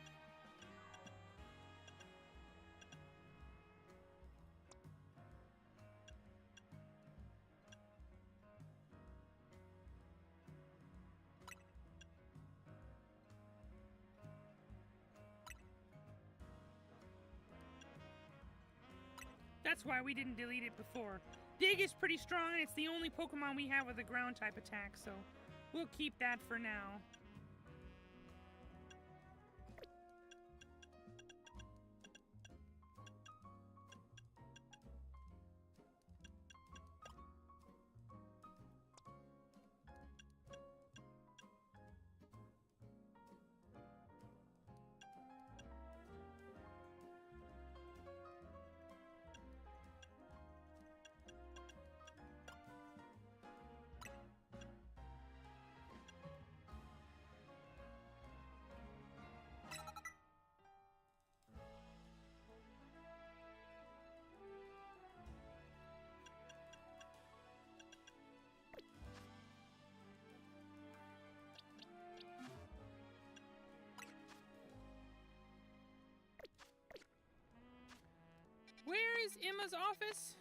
That's why we didn't delete it before. Dig is pretty strong, and it's the only Pokemon we have with a ground type attack, so we'll keep that for now. Where is Emma's office?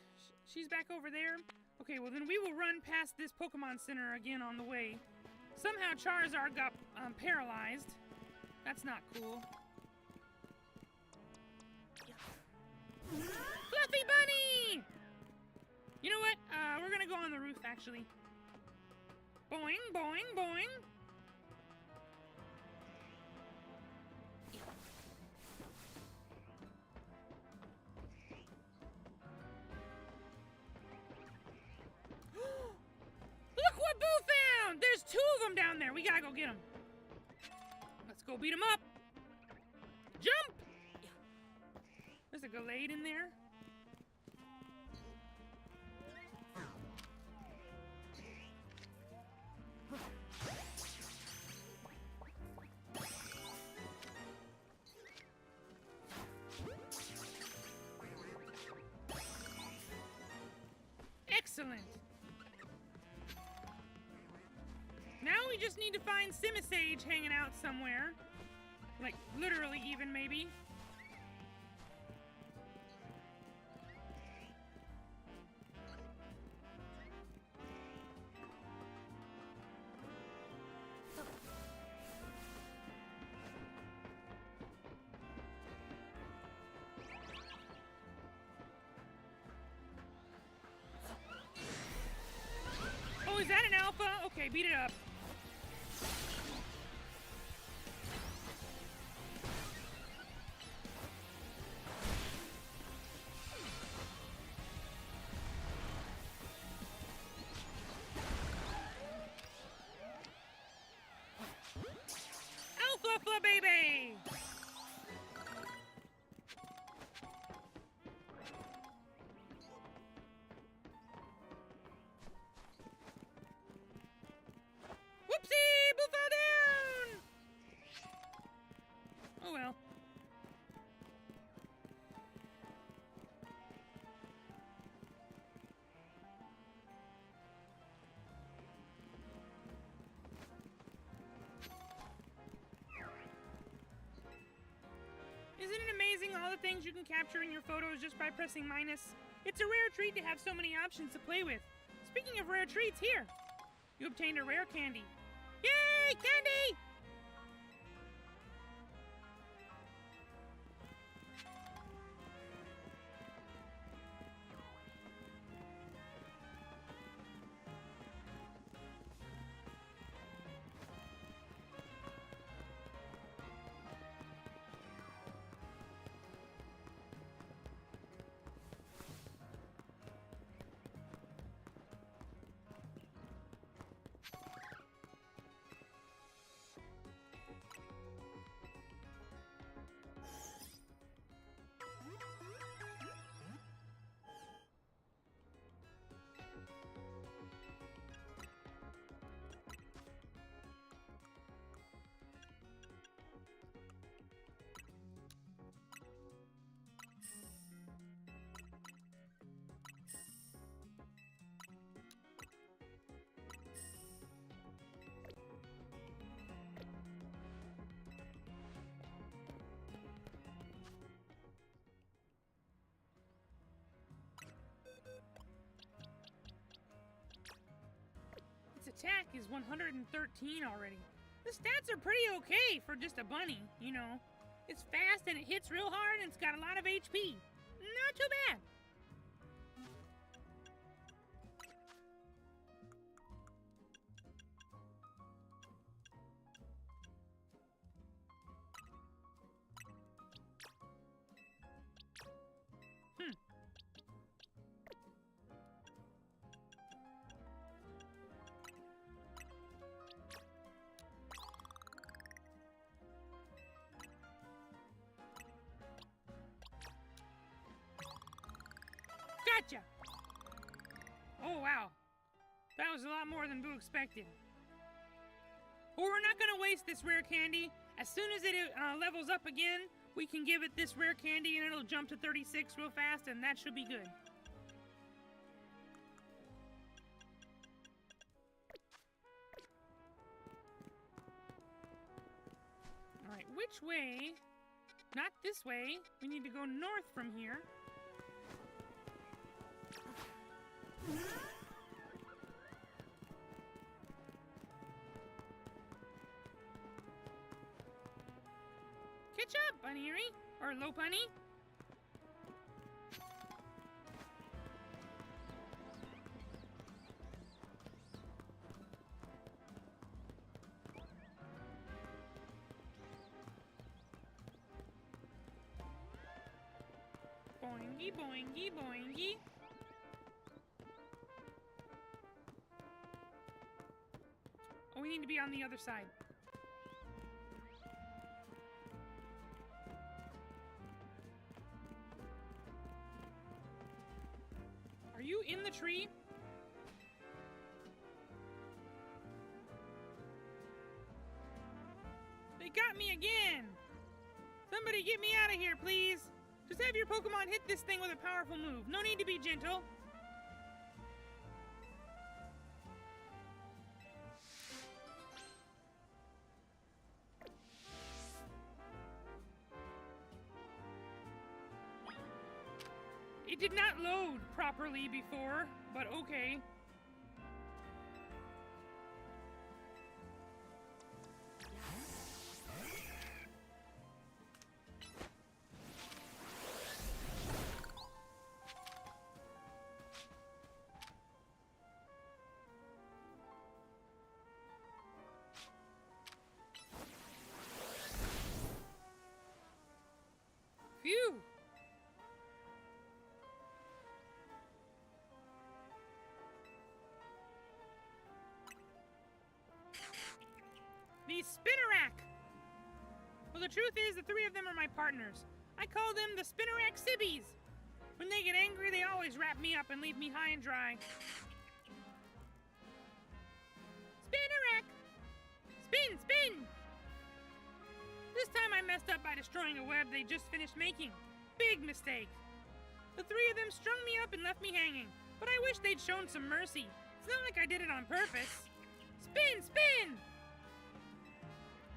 She's back over there. Okay, well then we will run past this Pokemon Center again on the way. Somehow Charizard got paralyzed. That's not cool. Fluffy Bunny! You know what? We're gonna go on the roof, actually. Boing, boing, boing. Look what Boo found! There's 2 of them down there. We gotta go get them. Let's go beat them up. Jump! There's a Gallade in there. Excellent. Now we just need to find Simisage hanging out somewhere. Like, literally even, maybe. Oh, is that an alpha? Okay, beat it up. Alfalfa, baby! Whoopsie! Boo fell down! Oh well. Isn't it amazing all the things you can capture in your photos just by pressing minus? It's a rare treat to have so many options to play with. Speaking of rare treats, here! You obtained a rare candy. Yay, candy! attack is 113 already. The stats are pretty okay for just a bunny, you know. It's fast and it hits real hard and it's got a lot of HP. Not too bad. Gotcha! Oh, wow. That was a lot more than Buu expected. But we're not gonna waste this rare candy. As soon as it levels up again, we can give it this rare candy and it'll jump to 36 real fast, and that should be good. Alright, which way? Not this way. We need to go north from here. Catch up, Bunny-ery, or Lopunny. Boingy, boingy, boingy. Oh, we need to be on the other side. Are you in the tree? They got me again! Somebody get me out of here, please! Just have your Pokemon hit this thing with a powerful move. No need to be gentle. It did not load properly before, but okay. Phew! The Spinnerack! Well, the truth is, the three of them are my partners. I call them the Spinnerack Sibbies. When they get angry, they always wrap me up and leave me high and dry. Spinnerack! Spin, spin! This time I messed up by destroying a web they just finished making. Big mistake. The three of them strung me up and left me hanging, but I wish they'd shown some mercy. It's not like I did it on purpose. Spin, spin!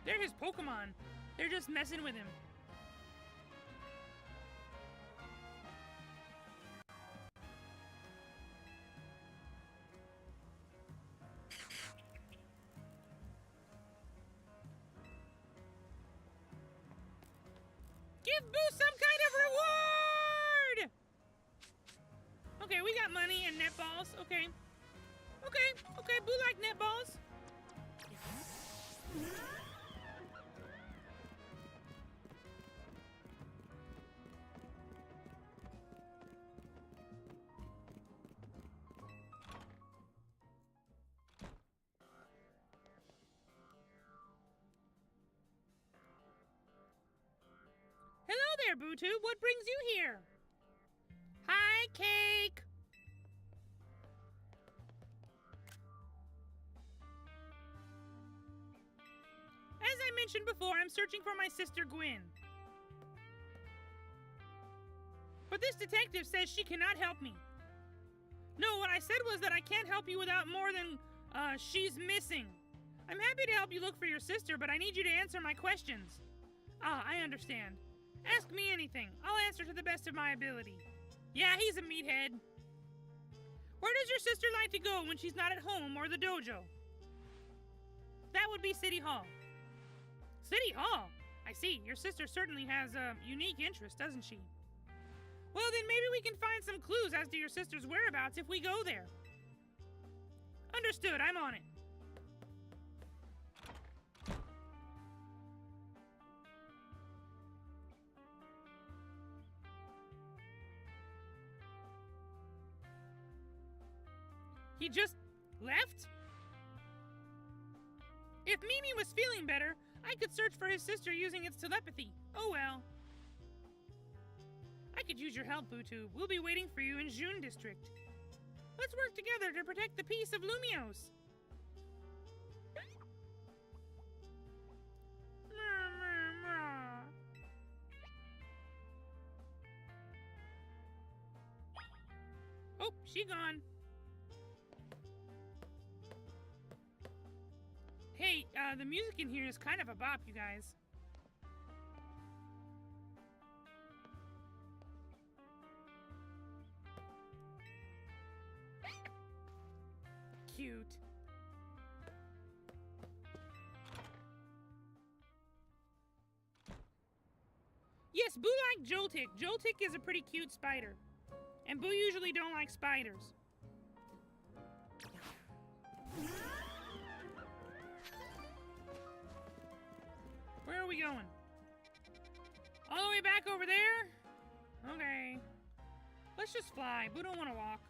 They're his Pokemon. They're just messing with him. Give Buu some kind of reward! Okay, we got money and netballs. Okay. Okay, Buu like netballs. Hello there, BuuTube. What brings you here? Hi, Cake. As I mentioned before, I'm searching for my sister Gwen. But this detective says she cannot help me. No, what I said was that I can't help you without more than, she's missing. I'm happy to help you look for your sister, but I need you to answer my questions. Ah, I understand. Ask me anything. I'll answer to the best of my ability. Yeah, he's a meathead. Where does your sister like to go when she's not at home or the dojo? That would be City Hall. City Hall? I see. Your sister certainly has a unique interest, doesn't she? Well, then maybe we can find some clues as to your sister's whereabouts if we go there. Understood. I'm on it. He just left? If Mimi was feeling better, I could search for his sister using its telepathy. Oh well. I could use your help, BuuTube. We'll be waiting for you in June District. Let's work together to protect the peace of Lumios. Oh, she gone. Hey, the music in here is kind of a bop, you guys. Cute. Yes, Buu liked Joltik. Joltik is a pretty cute spider. And Buu usually don't like spiders. Where are we going? All the way back over there? Okay. Let's just fly. Buu don't want to walk.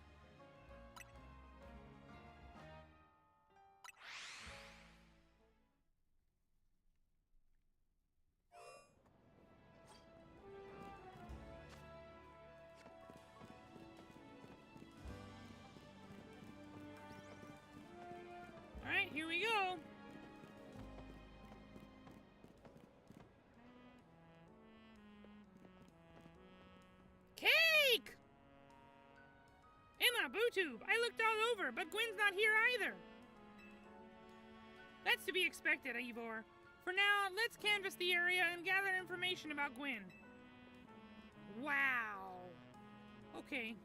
Alright, here we go. Cake! Emma, BuuTube, I looked all over, but Gwen's not here either. That's to be expected, Ivor. For now, let's canvass the area and gather information about Gwen. Wow. Okay.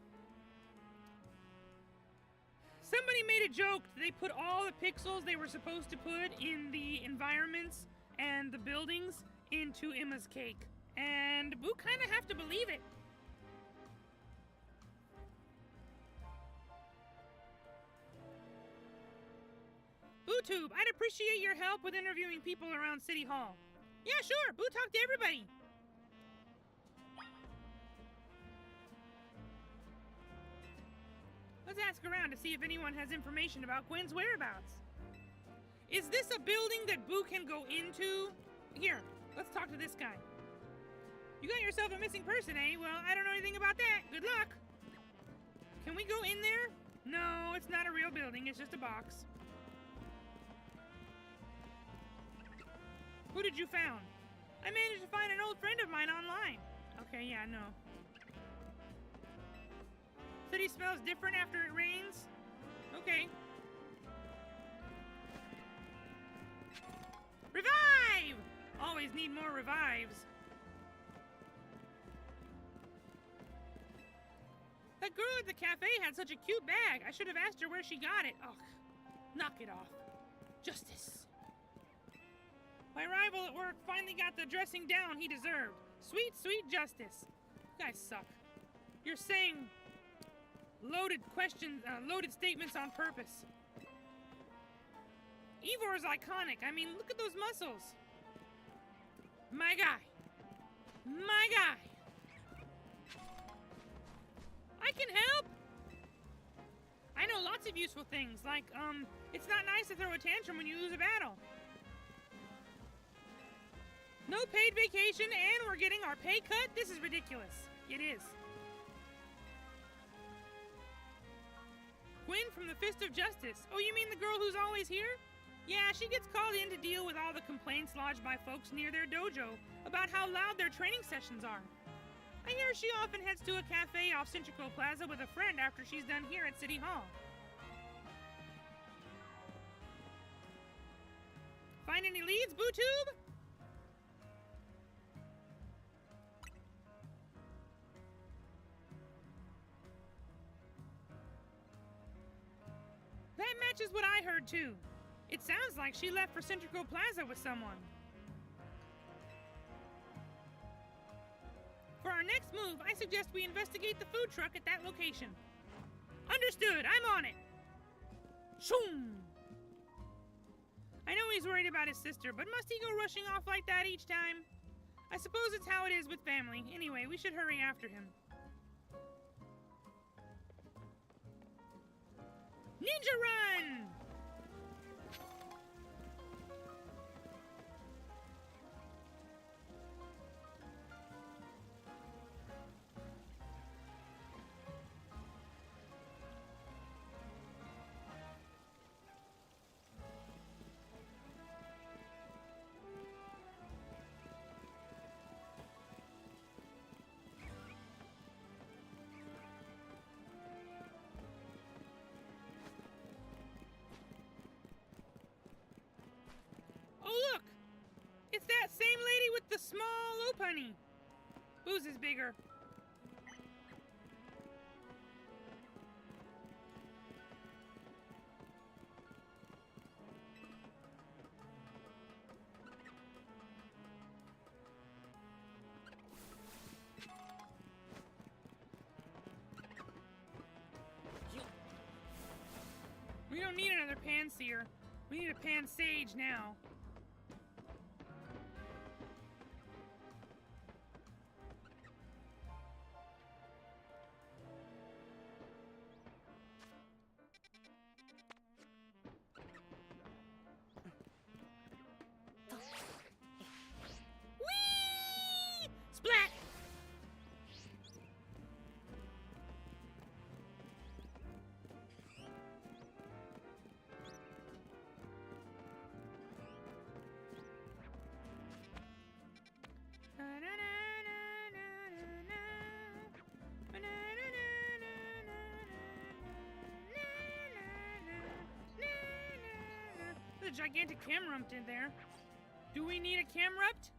Somebody made a joke. They put all the pixels they were supposed to put in the environments and the buildings into Emma's cake. And Buu kind of have to believe it. BuuTube, I'd appreciate your help with interviewing people around City Hall. Yeah, sure. Buu talk to everybody. Let's ask around to see if anyone has information about Gwen's whereabouts. Is this a building that Buu can go into? Here, let's talk to this guy. You got yourself a missing person, eh? Well, I don't know anything about that. Good luck. Can we go in there? No, it's not a real building. It's just a box. Who did you found? I managed to find an old friend of mine online. Okay, yeah, no. City smells different after it rains? Okay. Revive! Always need more revives. That girl at the cafe had such a cute bag. I should have asked her where she got it. Oh, knock it off. Justice. My rival at work finally got the dressing down he deserved. Sweet, sweet justice. You guys suck. You're saying loaded questions, loaded statements on purpose. Ivor is iconic. I mean, look at those muscles. My guy. My guy. I can help. I know lots of useful things, like, it's not nice to throw a tantrum when you lose a battle. No paid vacation, and we're getting our pay cut? This is ridiculous. It is. Gwen from the Fist of Justice. Oh, you mean the girl who's always here? Yeah, she gets called in to deal with all the complaints lodged by folks near their dojo about how loud their training sessions are. I hear she often heads to a cafe off Cintrico Plaza with a friend after she's done here at City Hall. Find any leads, BuuTube? That matches what I heard too. It sounds like she left for Centrico Plaza with someone. For our next move, I suggest we investigate the food truck at that location. Understood, I'm on it. Shoom! I know he's worried about his sister, but must he go rushing off like that each time? I suppose it's how it is with family. Anyway, we should hurry after him. Ninja run! Oh, look! It's that same lady with the small Lopunny. Buu's is bigger. We don't need another Panseer. We need a Pansage now. Whee! Splat! There's a gigantic Camrupt in there. Do we need a Camrupt?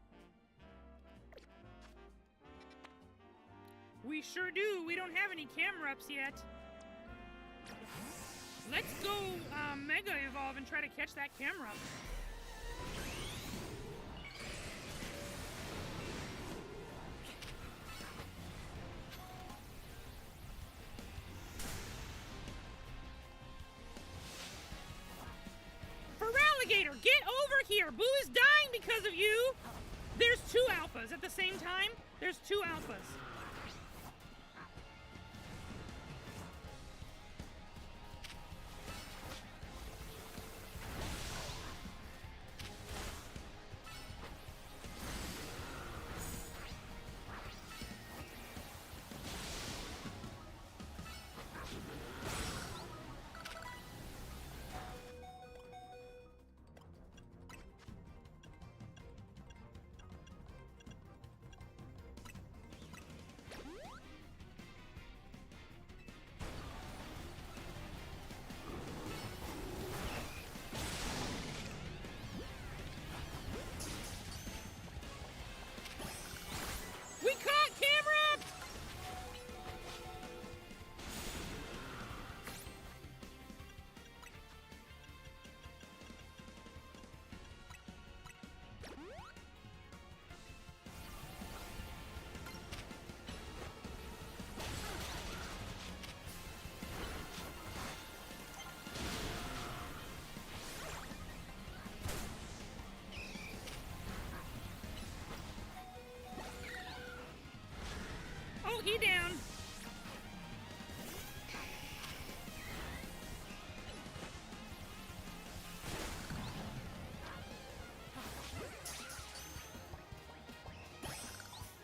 We sure do. We don't have any Camrupts yet. Let's go Mega Evolve and try to catch that Camrupt. Alligator, get over here! Buu is dying because of you! There's two alphas at the same time. There's two alphas. He down.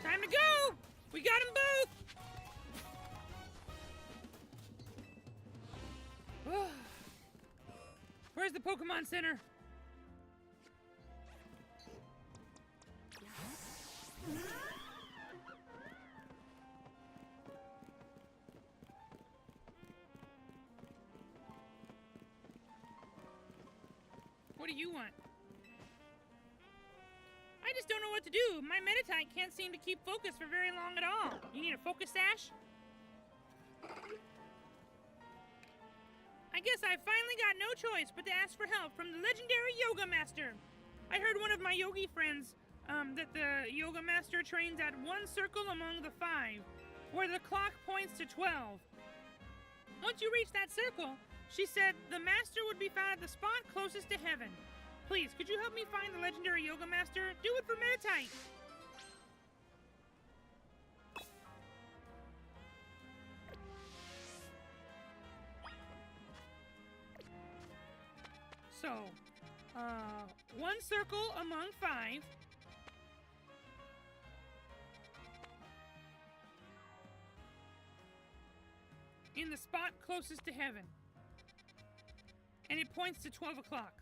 Time to go. We got them both. Where's the Pokemon Center? What do you want? I just don't know what to do. My Meditite can't seem to keep focus for very long at all. You need a focus sash? I I guess I finally got no choice but to ask for help from the legendary yoga master. I heard one of my yogi friends that the yoga master trains at one circle among the 5, where the clock points to 12. Once you reach that circle, she said the master would be found at the spot closest to heaven. Please, could you help me find the legendary yoga master? Do it for Meditite! So, one circle among 5. In the spot closest to heaven. And it points to 12 o'clock.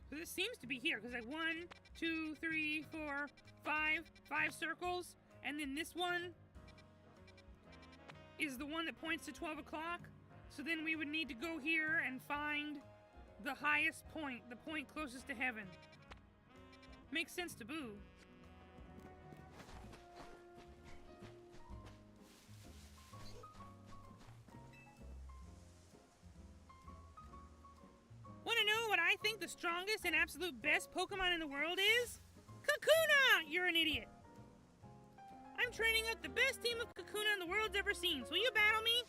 So this seems to be here, because like 1, 2, 3, 4, 5 circles, and then this one is the one that points to 12 o'clock. So then we would need to go here and find the highest point, the point closest to heaven. Makes sense to Buu. Want to know what I think the strongest and absolute best Pokemon in the world is? Kakuna! You're an idiot. I'm training up the best team of Kakuna the world's ever seen, so will you battle me?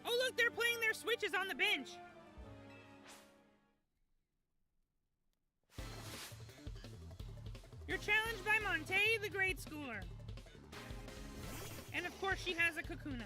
Oh look, they're playing their Switches on the bench. You're challenged by Monte, the grade schooler. And of course she has a Kakuna.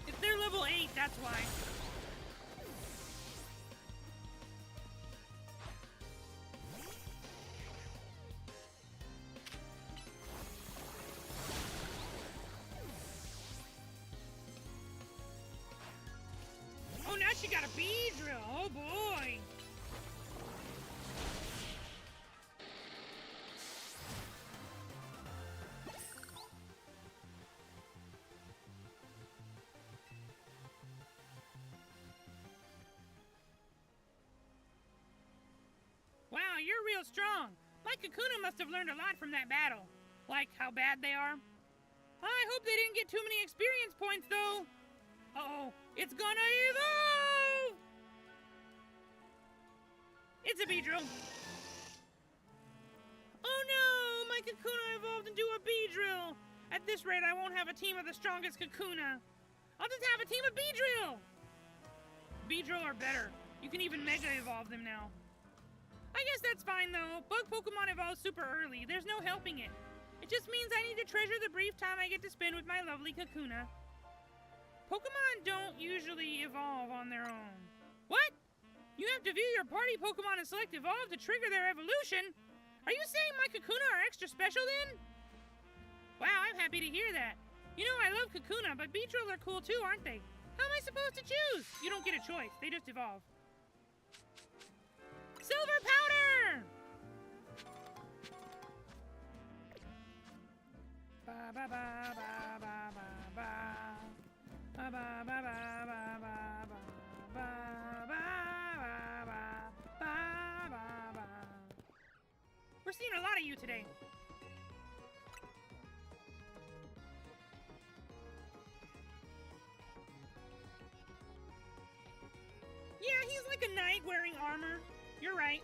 If they're level 8, that's why. Oh, now she got a Beedrill. Oh boy. Wow, you're real strong. My Kakuna must have learned a lot from that battle. Like how bad they are. I hope they didn't get too many experience points, though. Uh-oh, it's gonna evolve! It's a Beedrill. Oh no, my Kakuna evolved into a Beedrill. At this rate, I won't have a team of the strongest Kakuna. I'll just have a team of Beedrill. Beedrill are better. You can even Mega Evolve them now. I guess that's fine, though. Bug Pokemon evolve super early. There's no helping it. It just means I need to treasure the brief time I get to spend with my lovely Kakuna. Pokemon don't usually evolve on their own. What? You have to view your party Pokemon and select Evolve to trigger their evolution? Are you saying my Kakuna are extra special then? Wow, I'm happy to hear that. You know, I love Kakuna, but Beedrill are cool too, aren't they? How am I supposed to choose? You don't get a choice. They just evolve. Silver Powder! Ba ba ba ba ba ba ba. Ba ba ba ba ba ba ba ba ba ba ba ba. We're seeing a lot of you today. Yeah, he's like a knight wearing armor. You're right.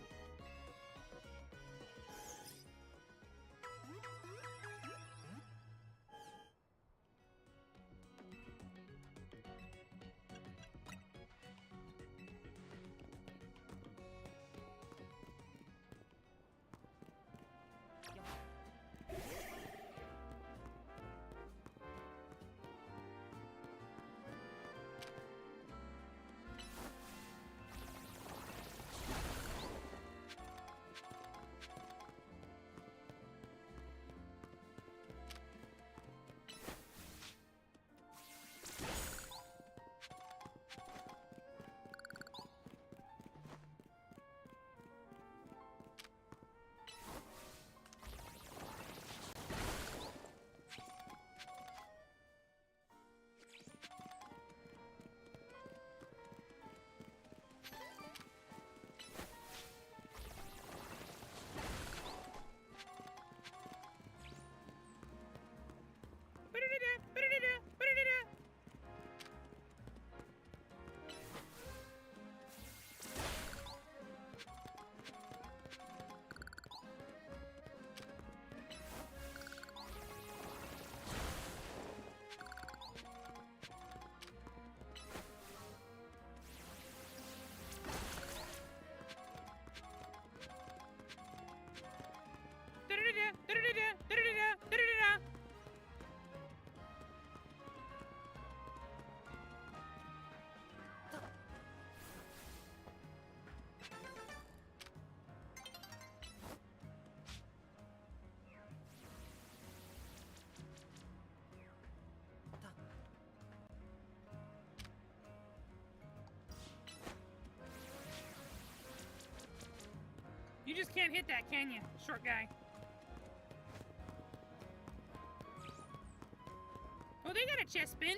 just can't hit that, can you, short guy? Oh, they got a chest spin.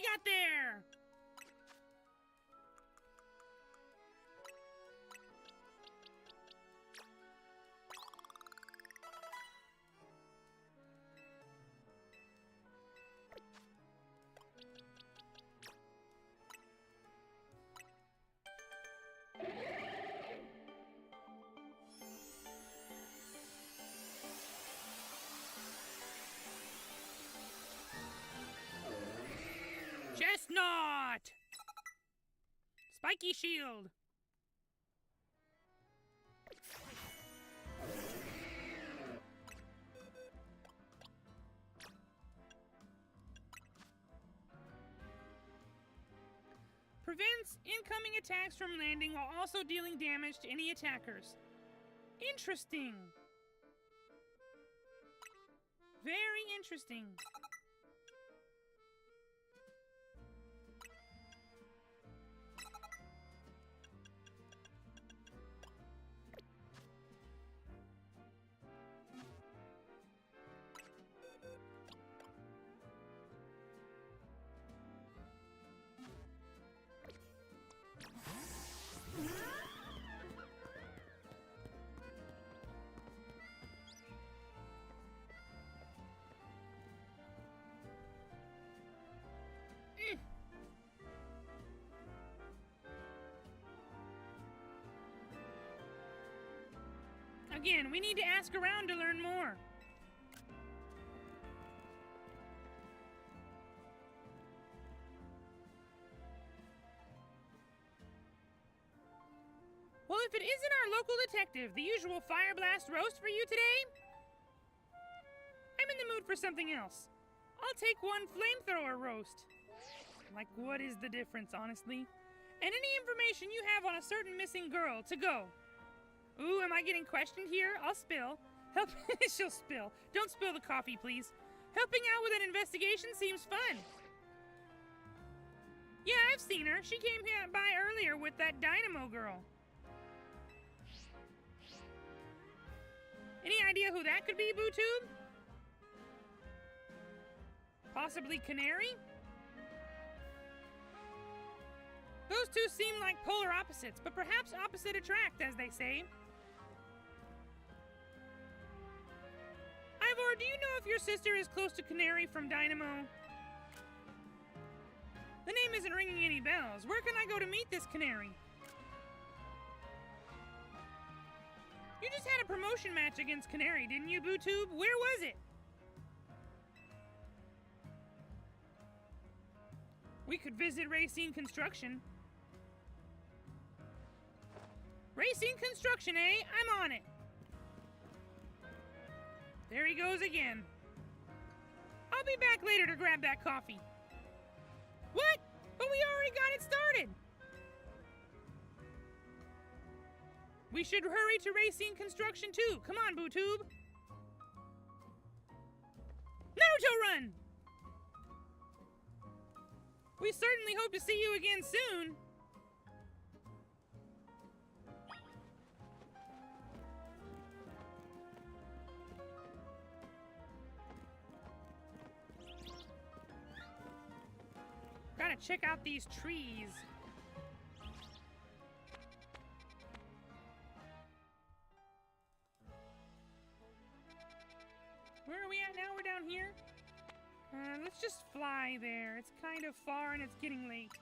Got there! Chestnut! Spiky shield! Prevents incoming attacks from landing while also dealing damage to any attackers. Interesting! Very interesting. Again, we need to ask around to learn more. Well, if it isn't our local detective, the usual fire blast roast for you today, I'm in the mood for something else. I'll take one flamethrower roast. Like, what is the difference, honestly? And any information you have on a certain missing girl to go. Ooh, am I getting questioned here? I'll spill. Help. She'll spill. Don't spill the coffee, please. Helping out with an investigation seems fun. Yeah, I've seen her. She came here by earlier with that Dynamo girl. Any idea who that could be, BuuTube? Possibly Canary? Those two seem like polar opposites, but perhaps opposite attract, as they say. Ivor, do you know if your sister is close to Canary from Dynamo? The name isn't ringing any bells. Where can I go to meet this Canary? You just had a promotion match against Canary, didn't you, BuuTube? Where was it? We could visit Racine Construction. Racine Construction, eh? I'm on it. There he goes again. I'll be back later to grab that coffee. What? But we already got it started. We should hurry to Racine Construction too. Come on, BuuTube. Naruto run! We certainly hope to see you again soon. Gotta check out these trees. Where are we at now? We're down here. let's just fly there. It's kind of far and it's getting late.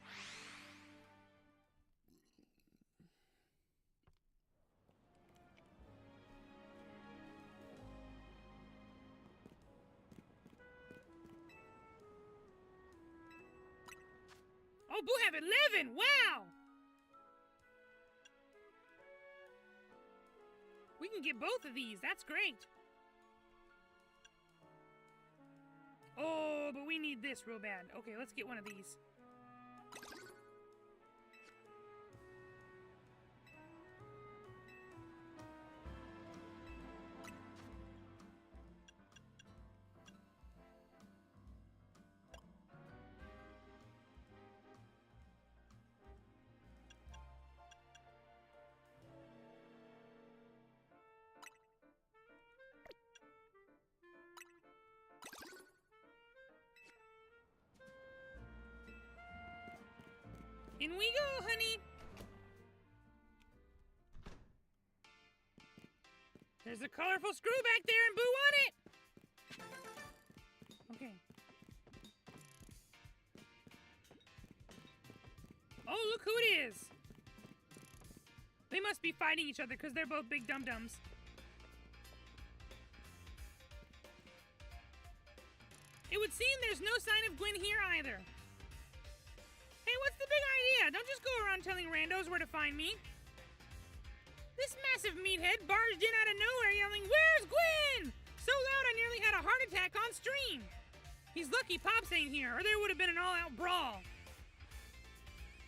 Oh, Boo have 11! Wow! We can get both of these. That's great. Oh, but we need this real bad. Okay, let's get one of these. In we go, honey! There's a colorful screw back there and Boo on it! Okay. Oh, look who it is! They must be fighting each other because they're both big dum-dums. It would seem there's no sign of Gwen here either. Hey, what's the big idea? Don't just go around telling randos where to find me. This massive meathead barged in out of nowhere yelling, "Where's Gwen?" So loud I nearly had a heart attack on stream. He's lucky Pops ain't here, or there would have been an all-out brawl.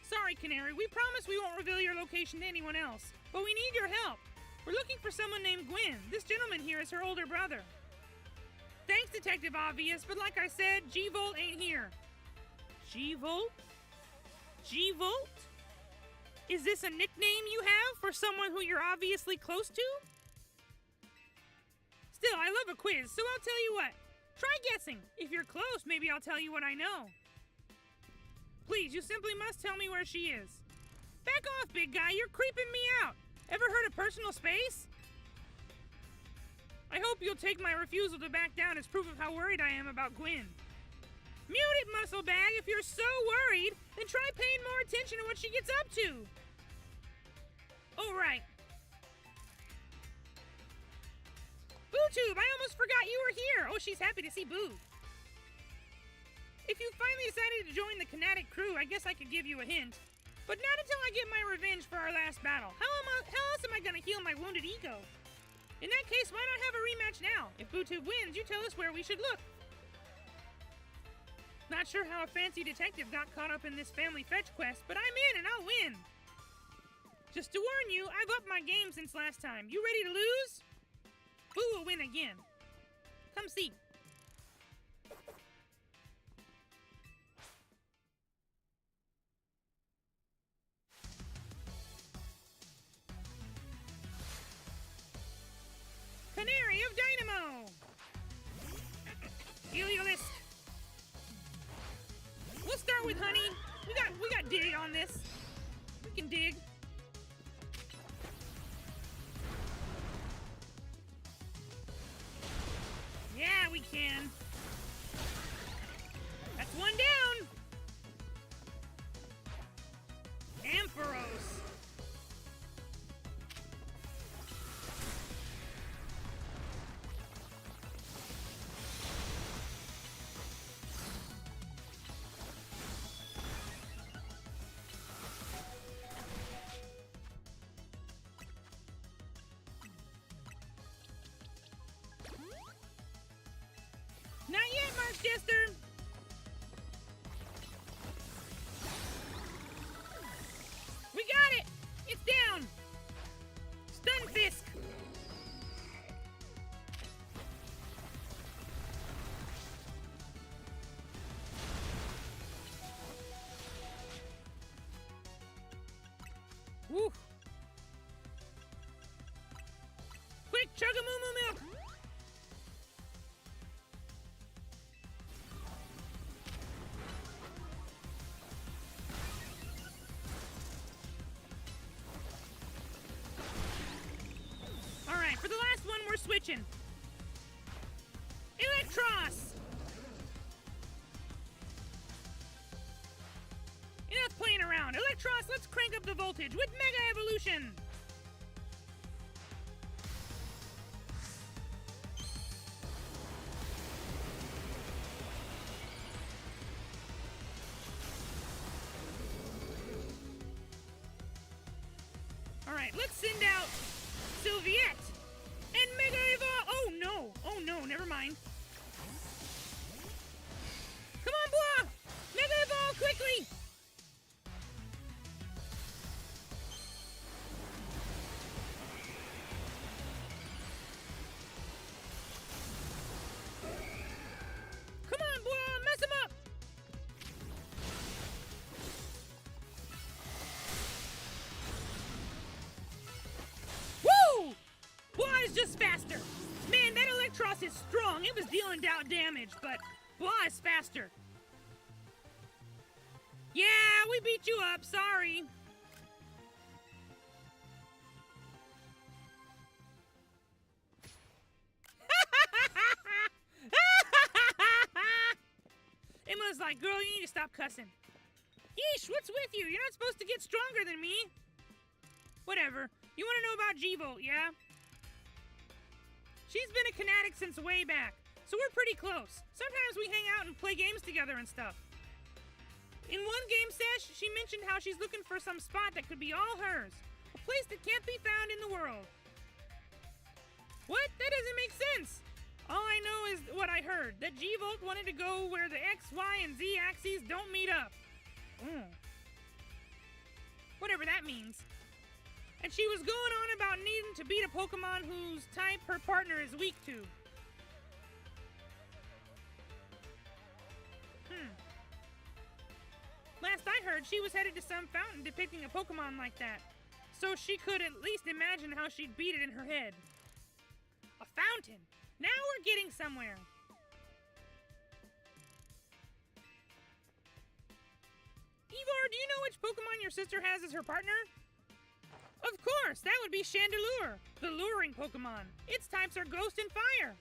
Sorry, Canary. We promise we won't reveal your location to anyone else, but we need your help. We're looking for someone named Gwen. This gentleman here is her older brother. Thanks, Detective Obvious, but like I said, G-Volt ain't here. G-Volt? G-Volt? Is this a nickname you have for someone who you're obviously close to? Still, I love a quiz, so I'll tell you what. Try guessing. If you're close, maybe I'll tell you what I know. Please, you simply must tell me where she is. Back off, big guy. You're creeping me out. Ever heard of personal space? I hope you'll take my refusal to back down as proof of how worried I am about Gwen. Mute it, muscle bag. If you're so worried, then try paying more attention to what she gets up to. Oh, right. BuuTube, I almost forgot you were here. Oh, she's happy to see Boo. If you finally decided to join the Kinetic crew, I guess I could give you a hint. But not until I get my revenge for our last battle. How else am I going to heal my wounded ego? In that case, why not have a rematch now? If BuuTube wins, you tell us where we should look. Not sure how a fancy detective got caught up in this family fetch quest, but I'm in and I'll win. Just to warn you, I've upped my game since last time. You ready to lose? Boo will win again. Come see. Canary of Dynamo! Heliolisk! We'll start with Honey. We got dig on this. We can dig. Yeah, we can. That's one down. Ampharos. Not yet, Mark Jester! We got it! It's down! Stunfisk! Woo! Quick, chug a moo-moo milk! For the last one, we're switching. Electros! Electros, let's crank up the voltage with Mega Evolution! Alright, let's send out Sylviette and Mega Evolve. Oh no, never mind. Come on, Blah! Mega Evolve quickly! Come on, Blah! Mess him up! Woo! Blah is just faster. Man, that Electros is strong. It was dealing down damage, but Blah is faster. Yeah, we beat you up. Sorry. Emma's like, girl, you need to stop cussing. Yeesh, what's with you? You're not supposed to get stronger than me. Whatever. You want to know about G-Volt, yeah? She's been a Kinetic since way back, so we're pretty close. Sometimes we hang out and play games together and stuff. In one game sesh, she mentioned how she's looking for some spot that could be all hers. A place that can't be found in the world. What? That doesn't make sense. All I know is what I heard, that G-Volt wanted to go where the X, Y, and Z axes don't meet up. Whatever that means. And she was going on about needing to beat a Pokemon whose type her partner is weak to. Last I heard, she was headed to some fountain depicting a Pokemon like that, so she could at least imagine how she'd beat it in her head. A fountain! Now we're getting somewhere! Ivor, do you know which Pokemon your sister has as her partner? Of course, that would be Chandelure, the luring Pokemon. Its types are Ghost and Fire.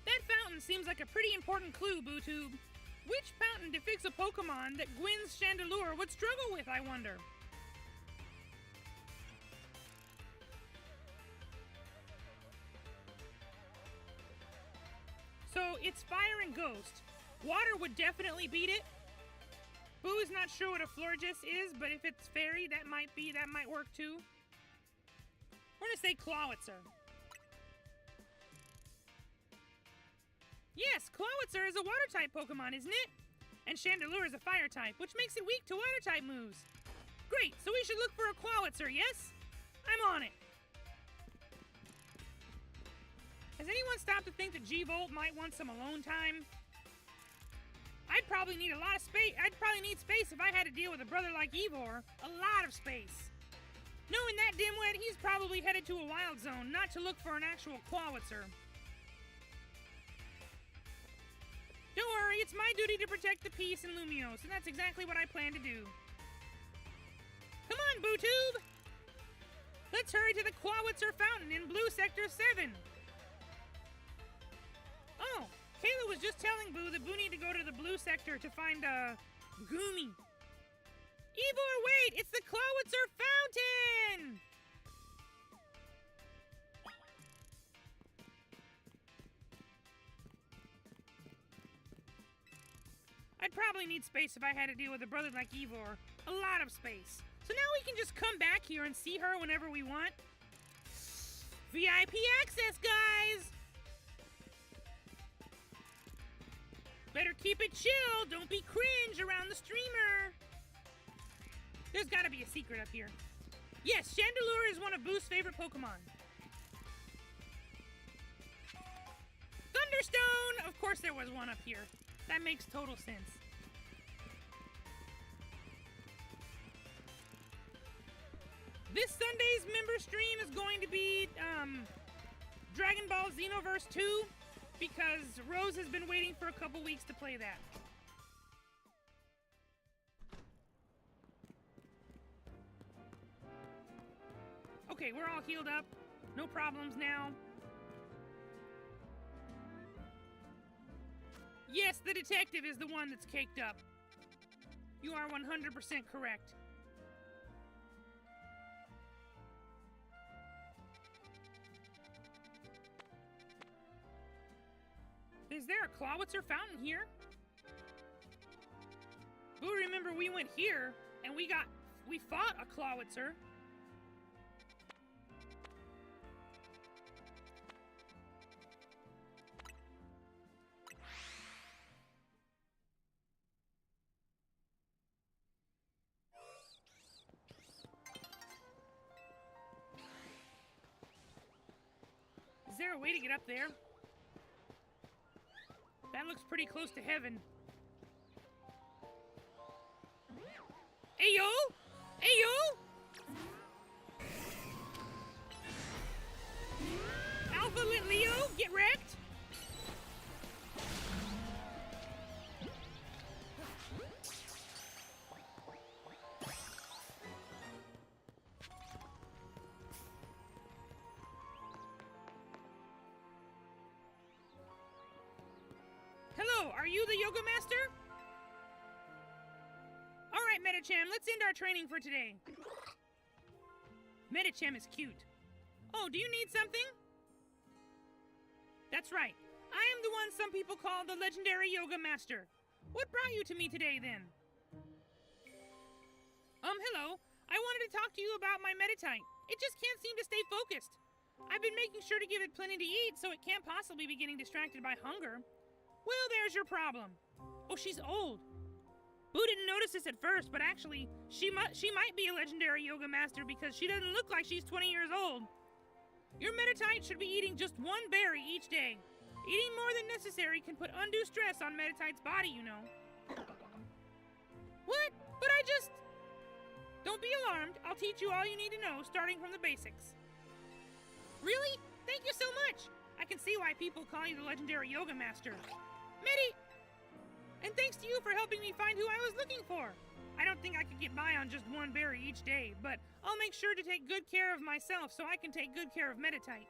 That fountain seems like a pretty important clue, BuuTube. Which fountain depicts a Pokemon that Gwyn's Chandelure would struggle with, I wonder? So, it's Fire and Ghost. Water would definitely beat it. Boo is not sure what a Florges is, but if it's Fairy, that might work too. We're gonna say Clawitzer. Yes, Clawitzer is a Water-type Pokemon, isn't it? And Chandelure is a Fire-type, which makes it weak to Water-type moves. Great, so we should look for a Clawitzer, yes? I'm on it. Has anyone stopped to think that G-Volt might want some alone time? I'd probably need a lot of space. I'd probably need space if I had to deal with a brother like Ivor. A lot of space. Knowing that dimwit, he's probably headed to a wild zone, not to look for an actual Clawitzer. Don't worry, it's my duty to protect the peace in Lumiose, and that's exactly what I plan to do. Come on, BuuTube! Let's hurry to the Clawitzer Fountain in Blue Sector 7. Oh, Kayla was just telling Boo that Boo need to go to the Blue Sector to find, Goomy. Ivor, wait! It's the Clawitzer Fountain! I'd probably need space if I had to deal with a brother like Ivor. A lot of space. So now we can just come back here and see her whenever we want. VIP access, guys! Better keep it chill. Don't be cringe around the streamer. There's gotta be a secret up here. Yes, Chandelure is one of Boo's favorite Pokemon. Thunderstone! Of course there was one up here. That makes total sense. This Sunday's member stream is going to be Dragon Ball Xenoverse 2 because Rose has been waiting for a couple weeks to play that. Okay, we're all healed up. No problems now. Yes, the detective is the one that's caked up. You are 100% correct. Is there a Clawitzer fountain here? Boo, remember we went here and we fought a Clawitzer. Is there a way to get up there? That looks pretty close to heaven. Ayo! Ayo! Alpha Leo, get wrecked! Hello, are you the yoga master? Alright, Metacham, let's end our training for today. Metacham is cute. Oh, do you need something? That's right. I am the one some people call the legendary yoga master. What brought you to me today, then? Hello. I wanted to talk to you about my Meditite. It just can't seem to stay focused. I've been making sure to give it plenty to eat, so it can't possibly be getting distracted by hunger. Well, there's your problem. Oh, she's old. Boo didn't notice this at first, but actually, she might be a legendary yoga master because she doesn't look like she's 20 years old. Your Meditite should be eating just one berry each day. Eating more than necessary can put undue stress on Meditite's body, you know. What? But I just... Don't be alarmed. I'll teach you all you need to know, starting from the basics. Really? Thank you so much. I can see why people call you the legendary yoga master. Medi! And thanks to you for helping me find who I was looking for. I don't think I could get by on just one berry each day, but I'll make sure to take good care of myself so I can take good care of Meditite.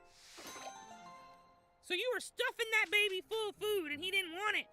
So you were stuffing that baby full of food and he didn't want it.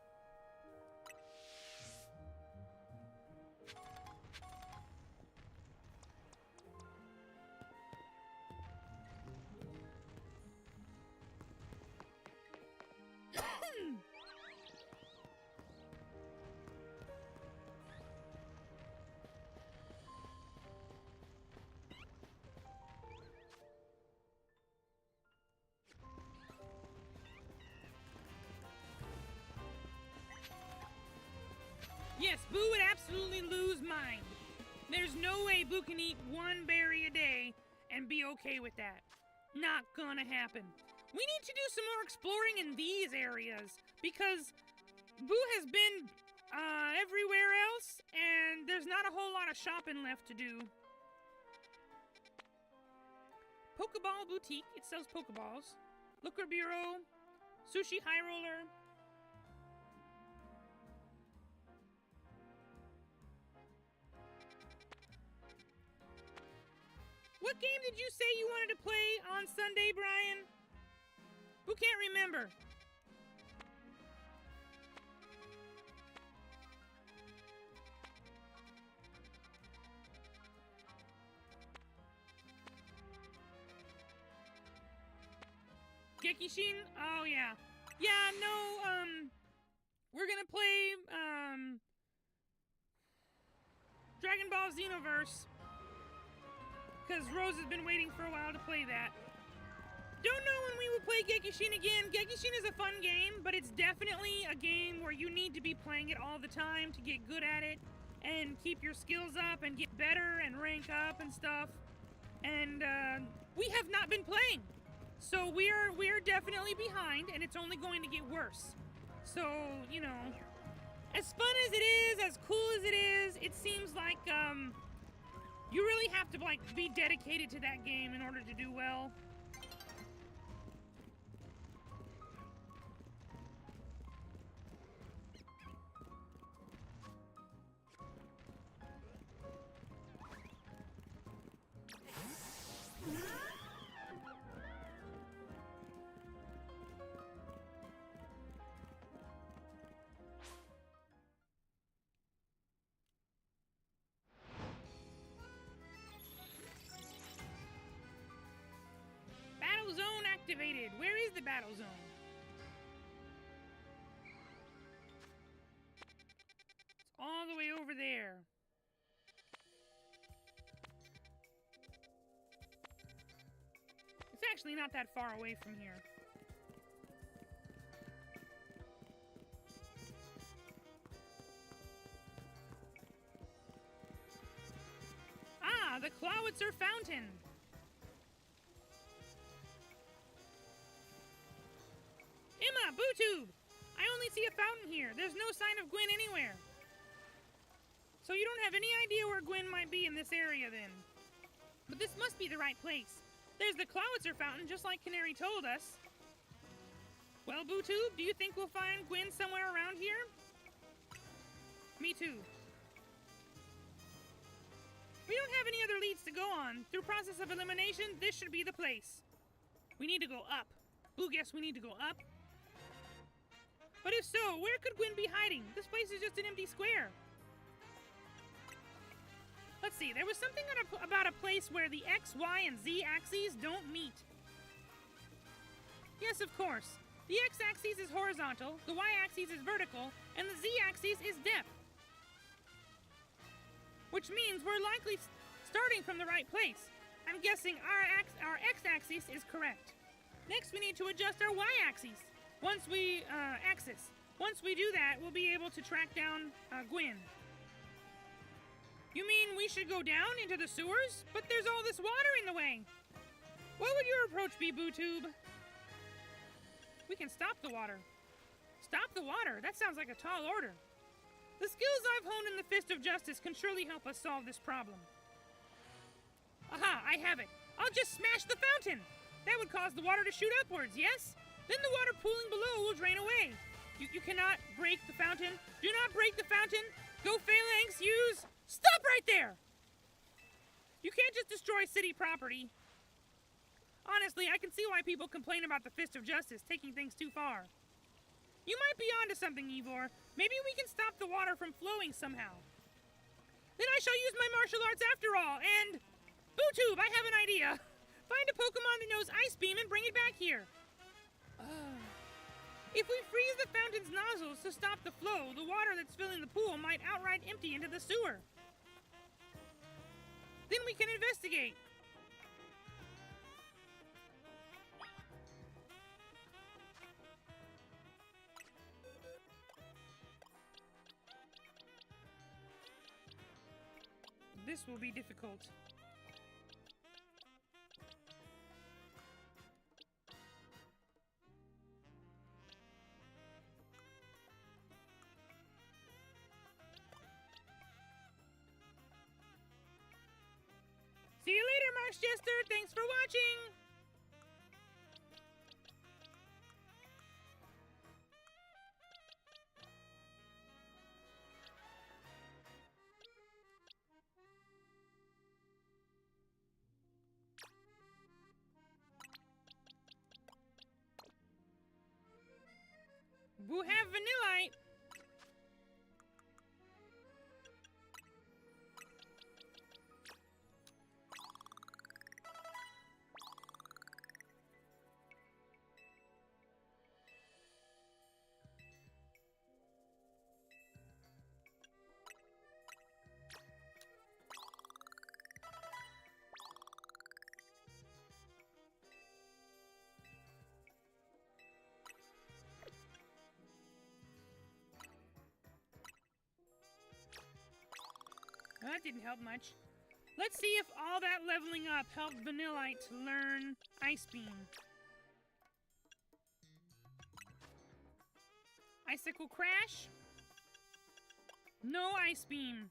Yes, Boo would absolutely lose mind. There's no way Boo can eat one berry a day and be okay with that. Not gonna happen. We need to do some more exploring in these areas because Boo has been everywhere else and there's not a whole lot of shopping left to do. Pokeball Boutique, it sells Pokeballs. Liquor Bureau, Sushi High Roller. What game did you say you wanted to play on Sunday, Brian? Who can't remember? Gekishin? Oh, yeah. Yeah, no, we're gonna play, Dragon Ball Xenoverse. Because Rose has been waiting for a while to play that. Don't know when we will play Gekishin again. Gekishin is a fun game, but it's definitely a game where you need to be playing it all the time to get good at it and keep your skills up and get better and rank up and stuff. And we have not been playing. So we're definitely behind and it's only going to get worse. So, you know, as fun as it is, as cool as it is, it seems like you really have to like be dedicated to that game in order to do well. activated. Where is the battle zone? It's all the way over there. It's actually not that far away from here. Ah, the Clawitzer Fountain. Emma, BuuTube! I only see a fountain here. There's no sign of Gwen anywhere. So you don't have any idea where Gwen might be in this area then. But this must be the right place. There's the Clawitzer Fountain, just like Canary told us. Well, BuuTube, do you think we'll find Gwen somewhere around here? Me too. We don't have any other leads to go on. Through process of elimination, this should be the place. We need to go up. Boo, guess we need to go up. But if so, where could Gwen be hiding? This place is just an empty square. Let's see, there was something about a place where the X, Y, and Z axes don't meet. Yes, of course. The X-axis is horizontal, the Y-axis is vertical, and the Z-axis is depth. Which means we're likely starting from the right place. I'm guessing our X-axis is correct. Next, we need to adjust our Y-axis. Once we do that, we'll be able to track down Gwen. You mean we should go down into the sewers? But there's all this water in the way. What would your approach be, BuuTube? We can stop the water. Stop the water? That sounds like a tall order. The skills I've honed in the Fist of Justice can surely help us solve this problem. Aha, I have it. I'll just smash the fountain. That would cause the water to shoot upwards, yes? Then the water pooling below will drain away. You cannot break the fountain. Do not break the fountain. Go Phalanx, use... Stop right there! You can't just destroy city property. Honestly, I can see why people complain about the Fist of Justice taking things too far. You might be onto something, Ivor. Maybe we can stop the water from flowing somehow. Then I shall use my martial arts after all, and... BuuTube, I have an idea. Find a Pokemon that knows Ice Beam and bring it back here. If we freeze the fountain's nozzles to stop the flow, the water that's filling the pool might outright empty into the sewer. Then we can investigate. This will be difficult. See you later, Marsh Jester. Thanks for watching. Boo have Vanillite. Well, that didn't help much. Let's see if all that leveling up helped Vanillite to learn Ice Beam. Icicle Crash? No Ice Beam.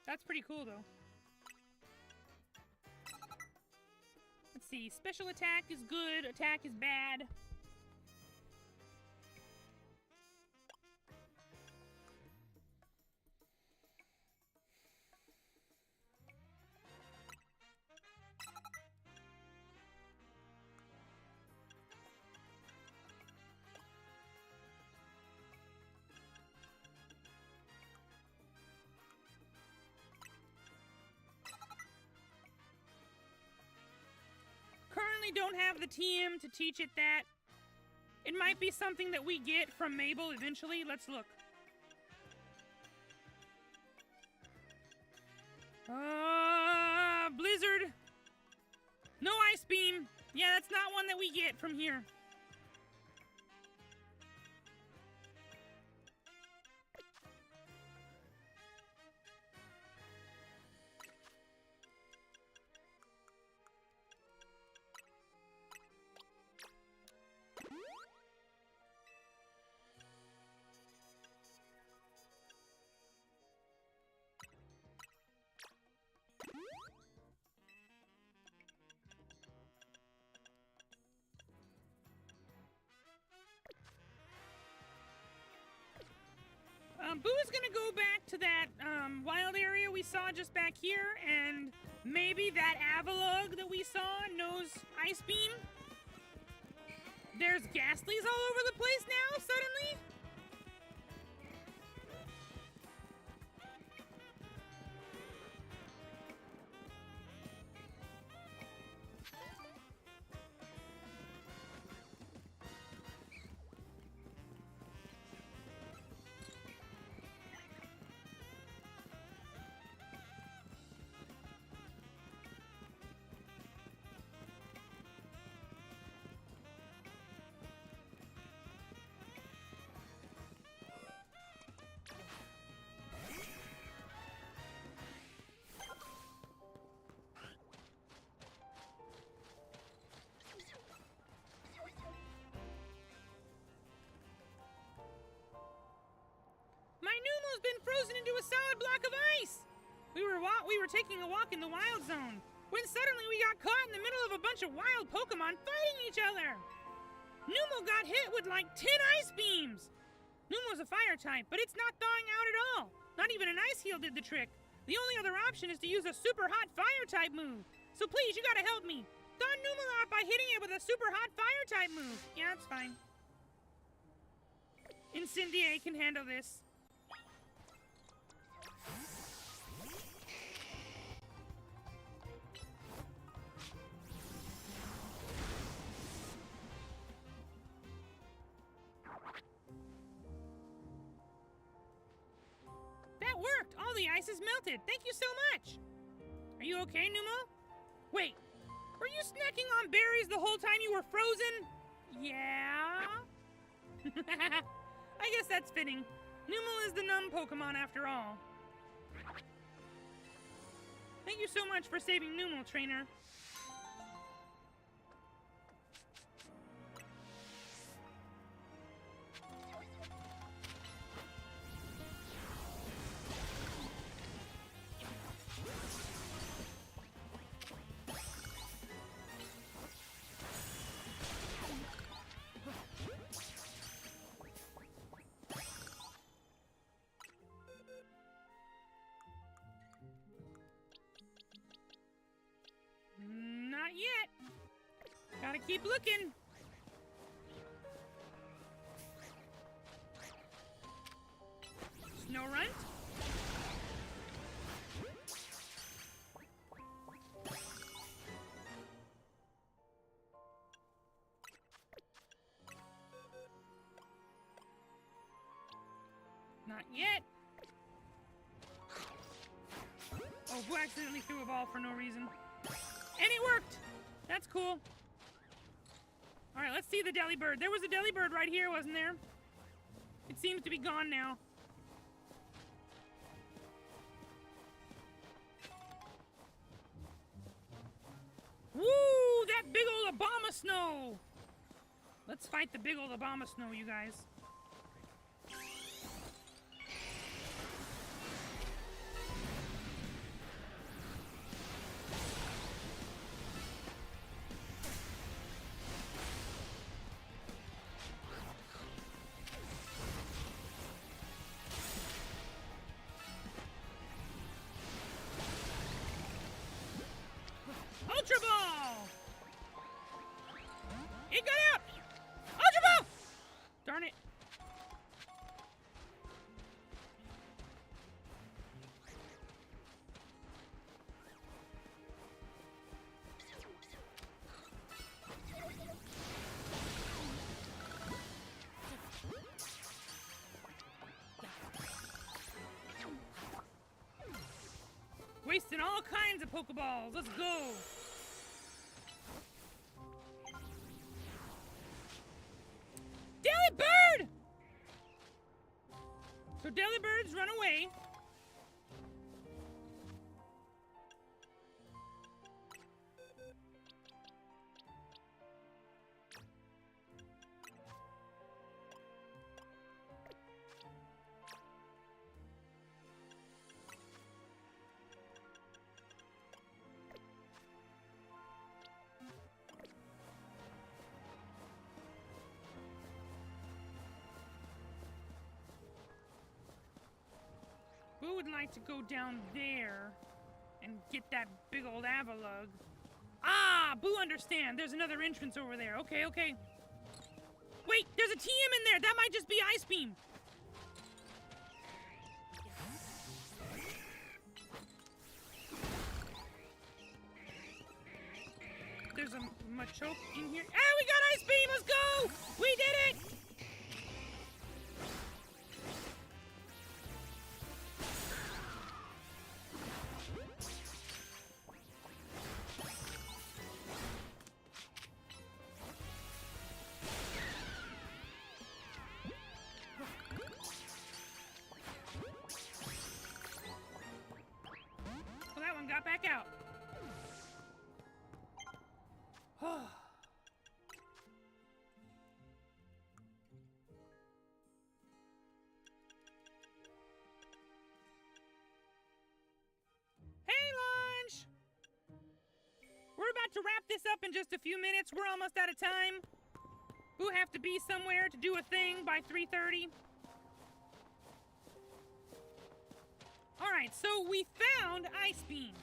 That's pretty cool, though. Let's see. Special attack is good. Attack is bad. currently don't have the TM to teach it that. It might be something that we get from Mabel eventually. Let's look. Blizzard. No Ice Beam. Yeah, that's not one that we get from here. Boo is gonna go back to that wild area we saw just back here, and maybe that Avalugg that we saw knows Ice Beam. There's Ghastlies all over the place now, suddenly? Been frozen into a solid block of ice. We were taking a walk in the wild zone when suddenly we got caught in the middle of a bunch of wild Pokemon fighting each other. Numel got hit with like 10 ice beams. Numel's a fire type, but it's not thawing out at all. Not even an ice heal did the trick. The only other option is to use a super hot fire type move. So please, you gotta help me. Thaw Numel out by hitting it with a super hot fire type move. Yeah, that's fine. Incendiary can handle this. That worked! All the ice is melted! Thank you so much! Are you okay, Numel? Wait, were you snacking on berries the whole time you were frozen? Yeah? I guess that's fitting. Numel is the numb Pokemon after all. Thank you so much for saving Numel, trainer. Not yet. Gotta keep looking. Snorunt? Not yet. Oh, Boo accidentally threw a ball for no reason. And it worked! That's cool. Alright, let's see the Delibird. There was a Delibird right here, wasn't there? It seems to be gone now. Woo! That big old Obama Snow! Let's fight the big old Obama Snow, you guys. Ultra Ball! It got out! Ultra Ball! Darn it. all kinds of Pokeballs. Let's go. Delibird! So Delibirds run away. Boo would like to go down there and get that big old Avalugg. Ah, Boo understand. There's another entrance over there. Okay, okay. Wait, there's a TM in there. That might just be Ice Beam. There's a Machoke in here. Ah, we got Ice Beam. Let's go. We did it. Got back out. Hey, lunch! We're about to wrap this up in just a few minutes. We're almost out of time. We'll have to be somewhere to do a thing by 3:30. Alright, so we found Ice Beam.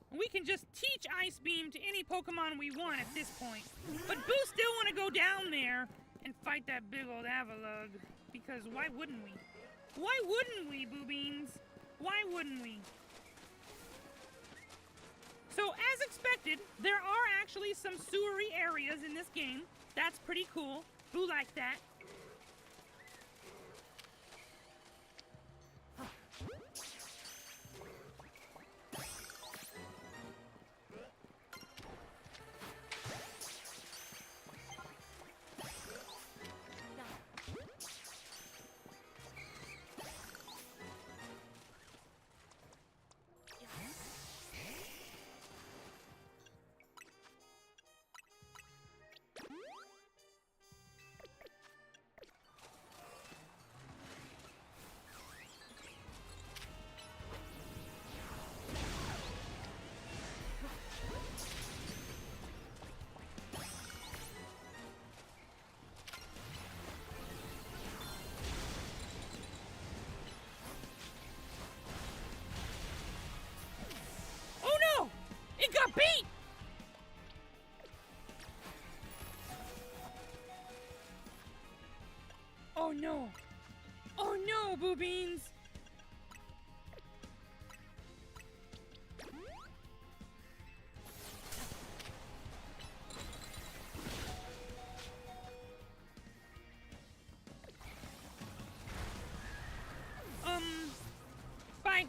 We can just teach Ice Beam to any Pokemon we want at this point. But Boo still want to go down there and fight that big old Avalugg. Because why wouldn't we? Why wouldn't we, Buu Beans? Why wouldn't we? So, as expected, there are actually some sewery areas in this game. That's pretty cool. Boo liked that. It got beat! Oh no! Oh no, Buu Beans! Bye!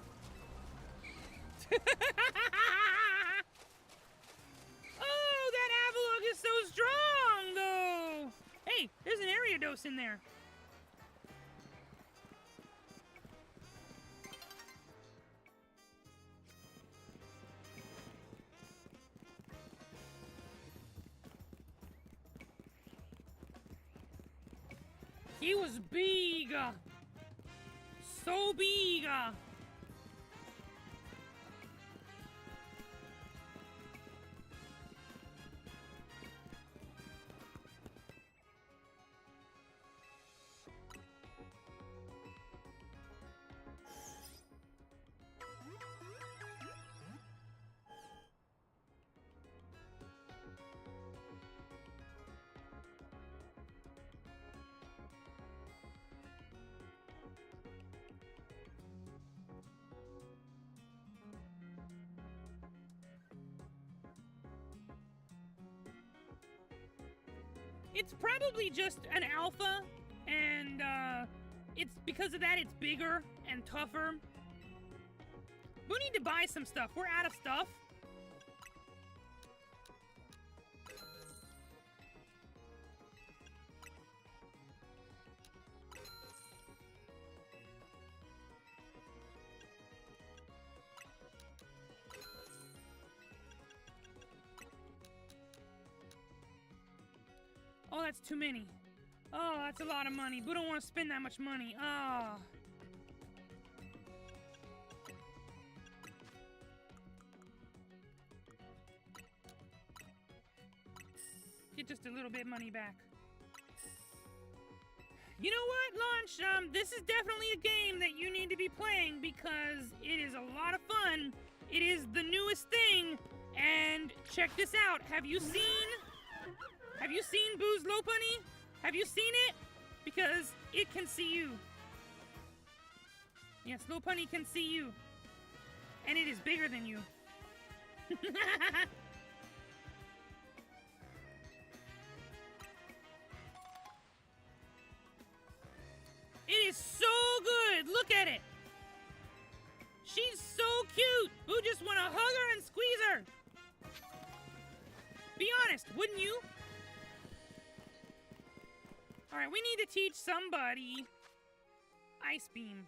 So strong, though! Hey, there's an Ariados in there. He was big! So big! It's probably just an alpha, and it's because of that it's bigger and tougher. We need to buy some stuff. We're out of stuff. Oh, that's too many. Oh, that's a lot of money. We don't want to spend that much money. Ah. Oh. Get just a little bit of money back. You know what, Launch? This is definitely a game that you need to be playing because it is a lot of fun. It is the newest thing. And check this out. Have you seen Buu's Low Bunny? Have you seen it? Because it can see you. Yes, Low Bunny can see you. And it is bigger than you. It is so good. Look at it. She's so cute. Buu just want to hug her and squeeze her. Be honest, wouldn't you? All right, we need to teach somebody Ice Beam.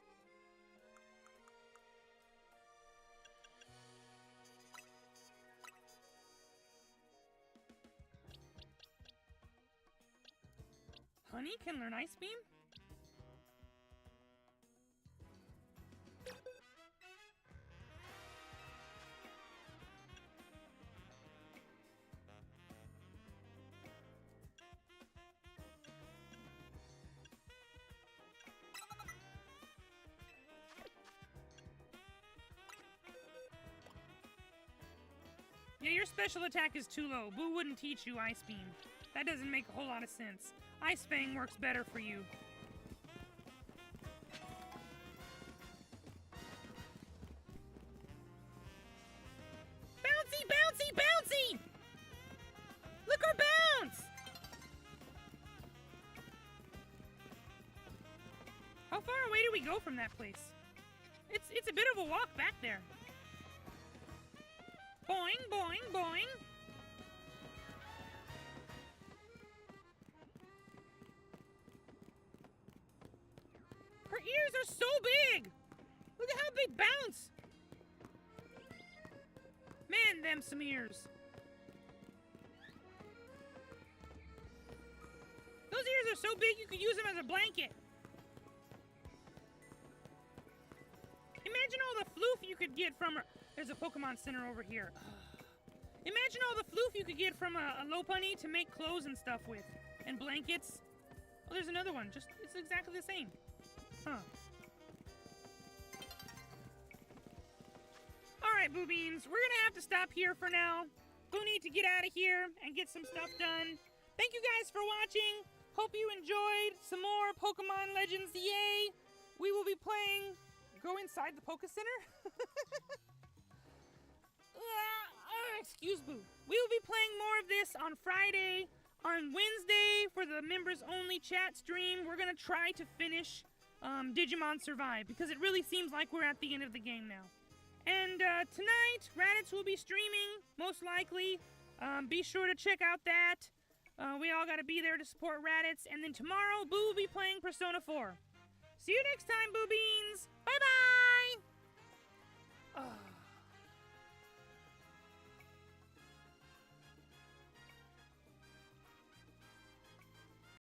Honey can learn Ice Beam? Yeah, your special attack is too low. Buu wouldn't teach you Ice Beam. That doesn't make a whole lot of sense. Ice Fang works better for you. Bouncy, bouncy, bouncy! Look her bounce! How far away do we go from that place? It's a bit of a walk back there. Boing, boing, boing. Her ears are so big. Look at how big bounce. Man, them some ears. Those ears are so big you could use them as a blanket. Imagine all the floof you could get from her. There's a Pokemon Center over here. Imagine all the floof you could get from a Low Bunny to make clothes and stuff with. And blankets. Oh, there's another one. Just, it's exactly the same. Huh. Alright, Buu Beans. We're gonna have to stop here for now. Buu need to get out of here and get some stuff done. Thank you guys for watching. Hope you enjoyed some more Pokemon Legends. Yay! We will be playing... Go inside the Poké Center? Excuse Buu. We will be playing more of this on Friday. On Wednesday, for the members-only chat stream, we're going to try to finish Digimon Survive, because it really seems like we're at the end of the game now. And tonight, Raditz will be streaming, most likely. Be sure to check out that. We all got to be there to support Raditz. And then tomorrow, Buu will be playing Persona 4. See you next time, Buu Beans! Bye-bye!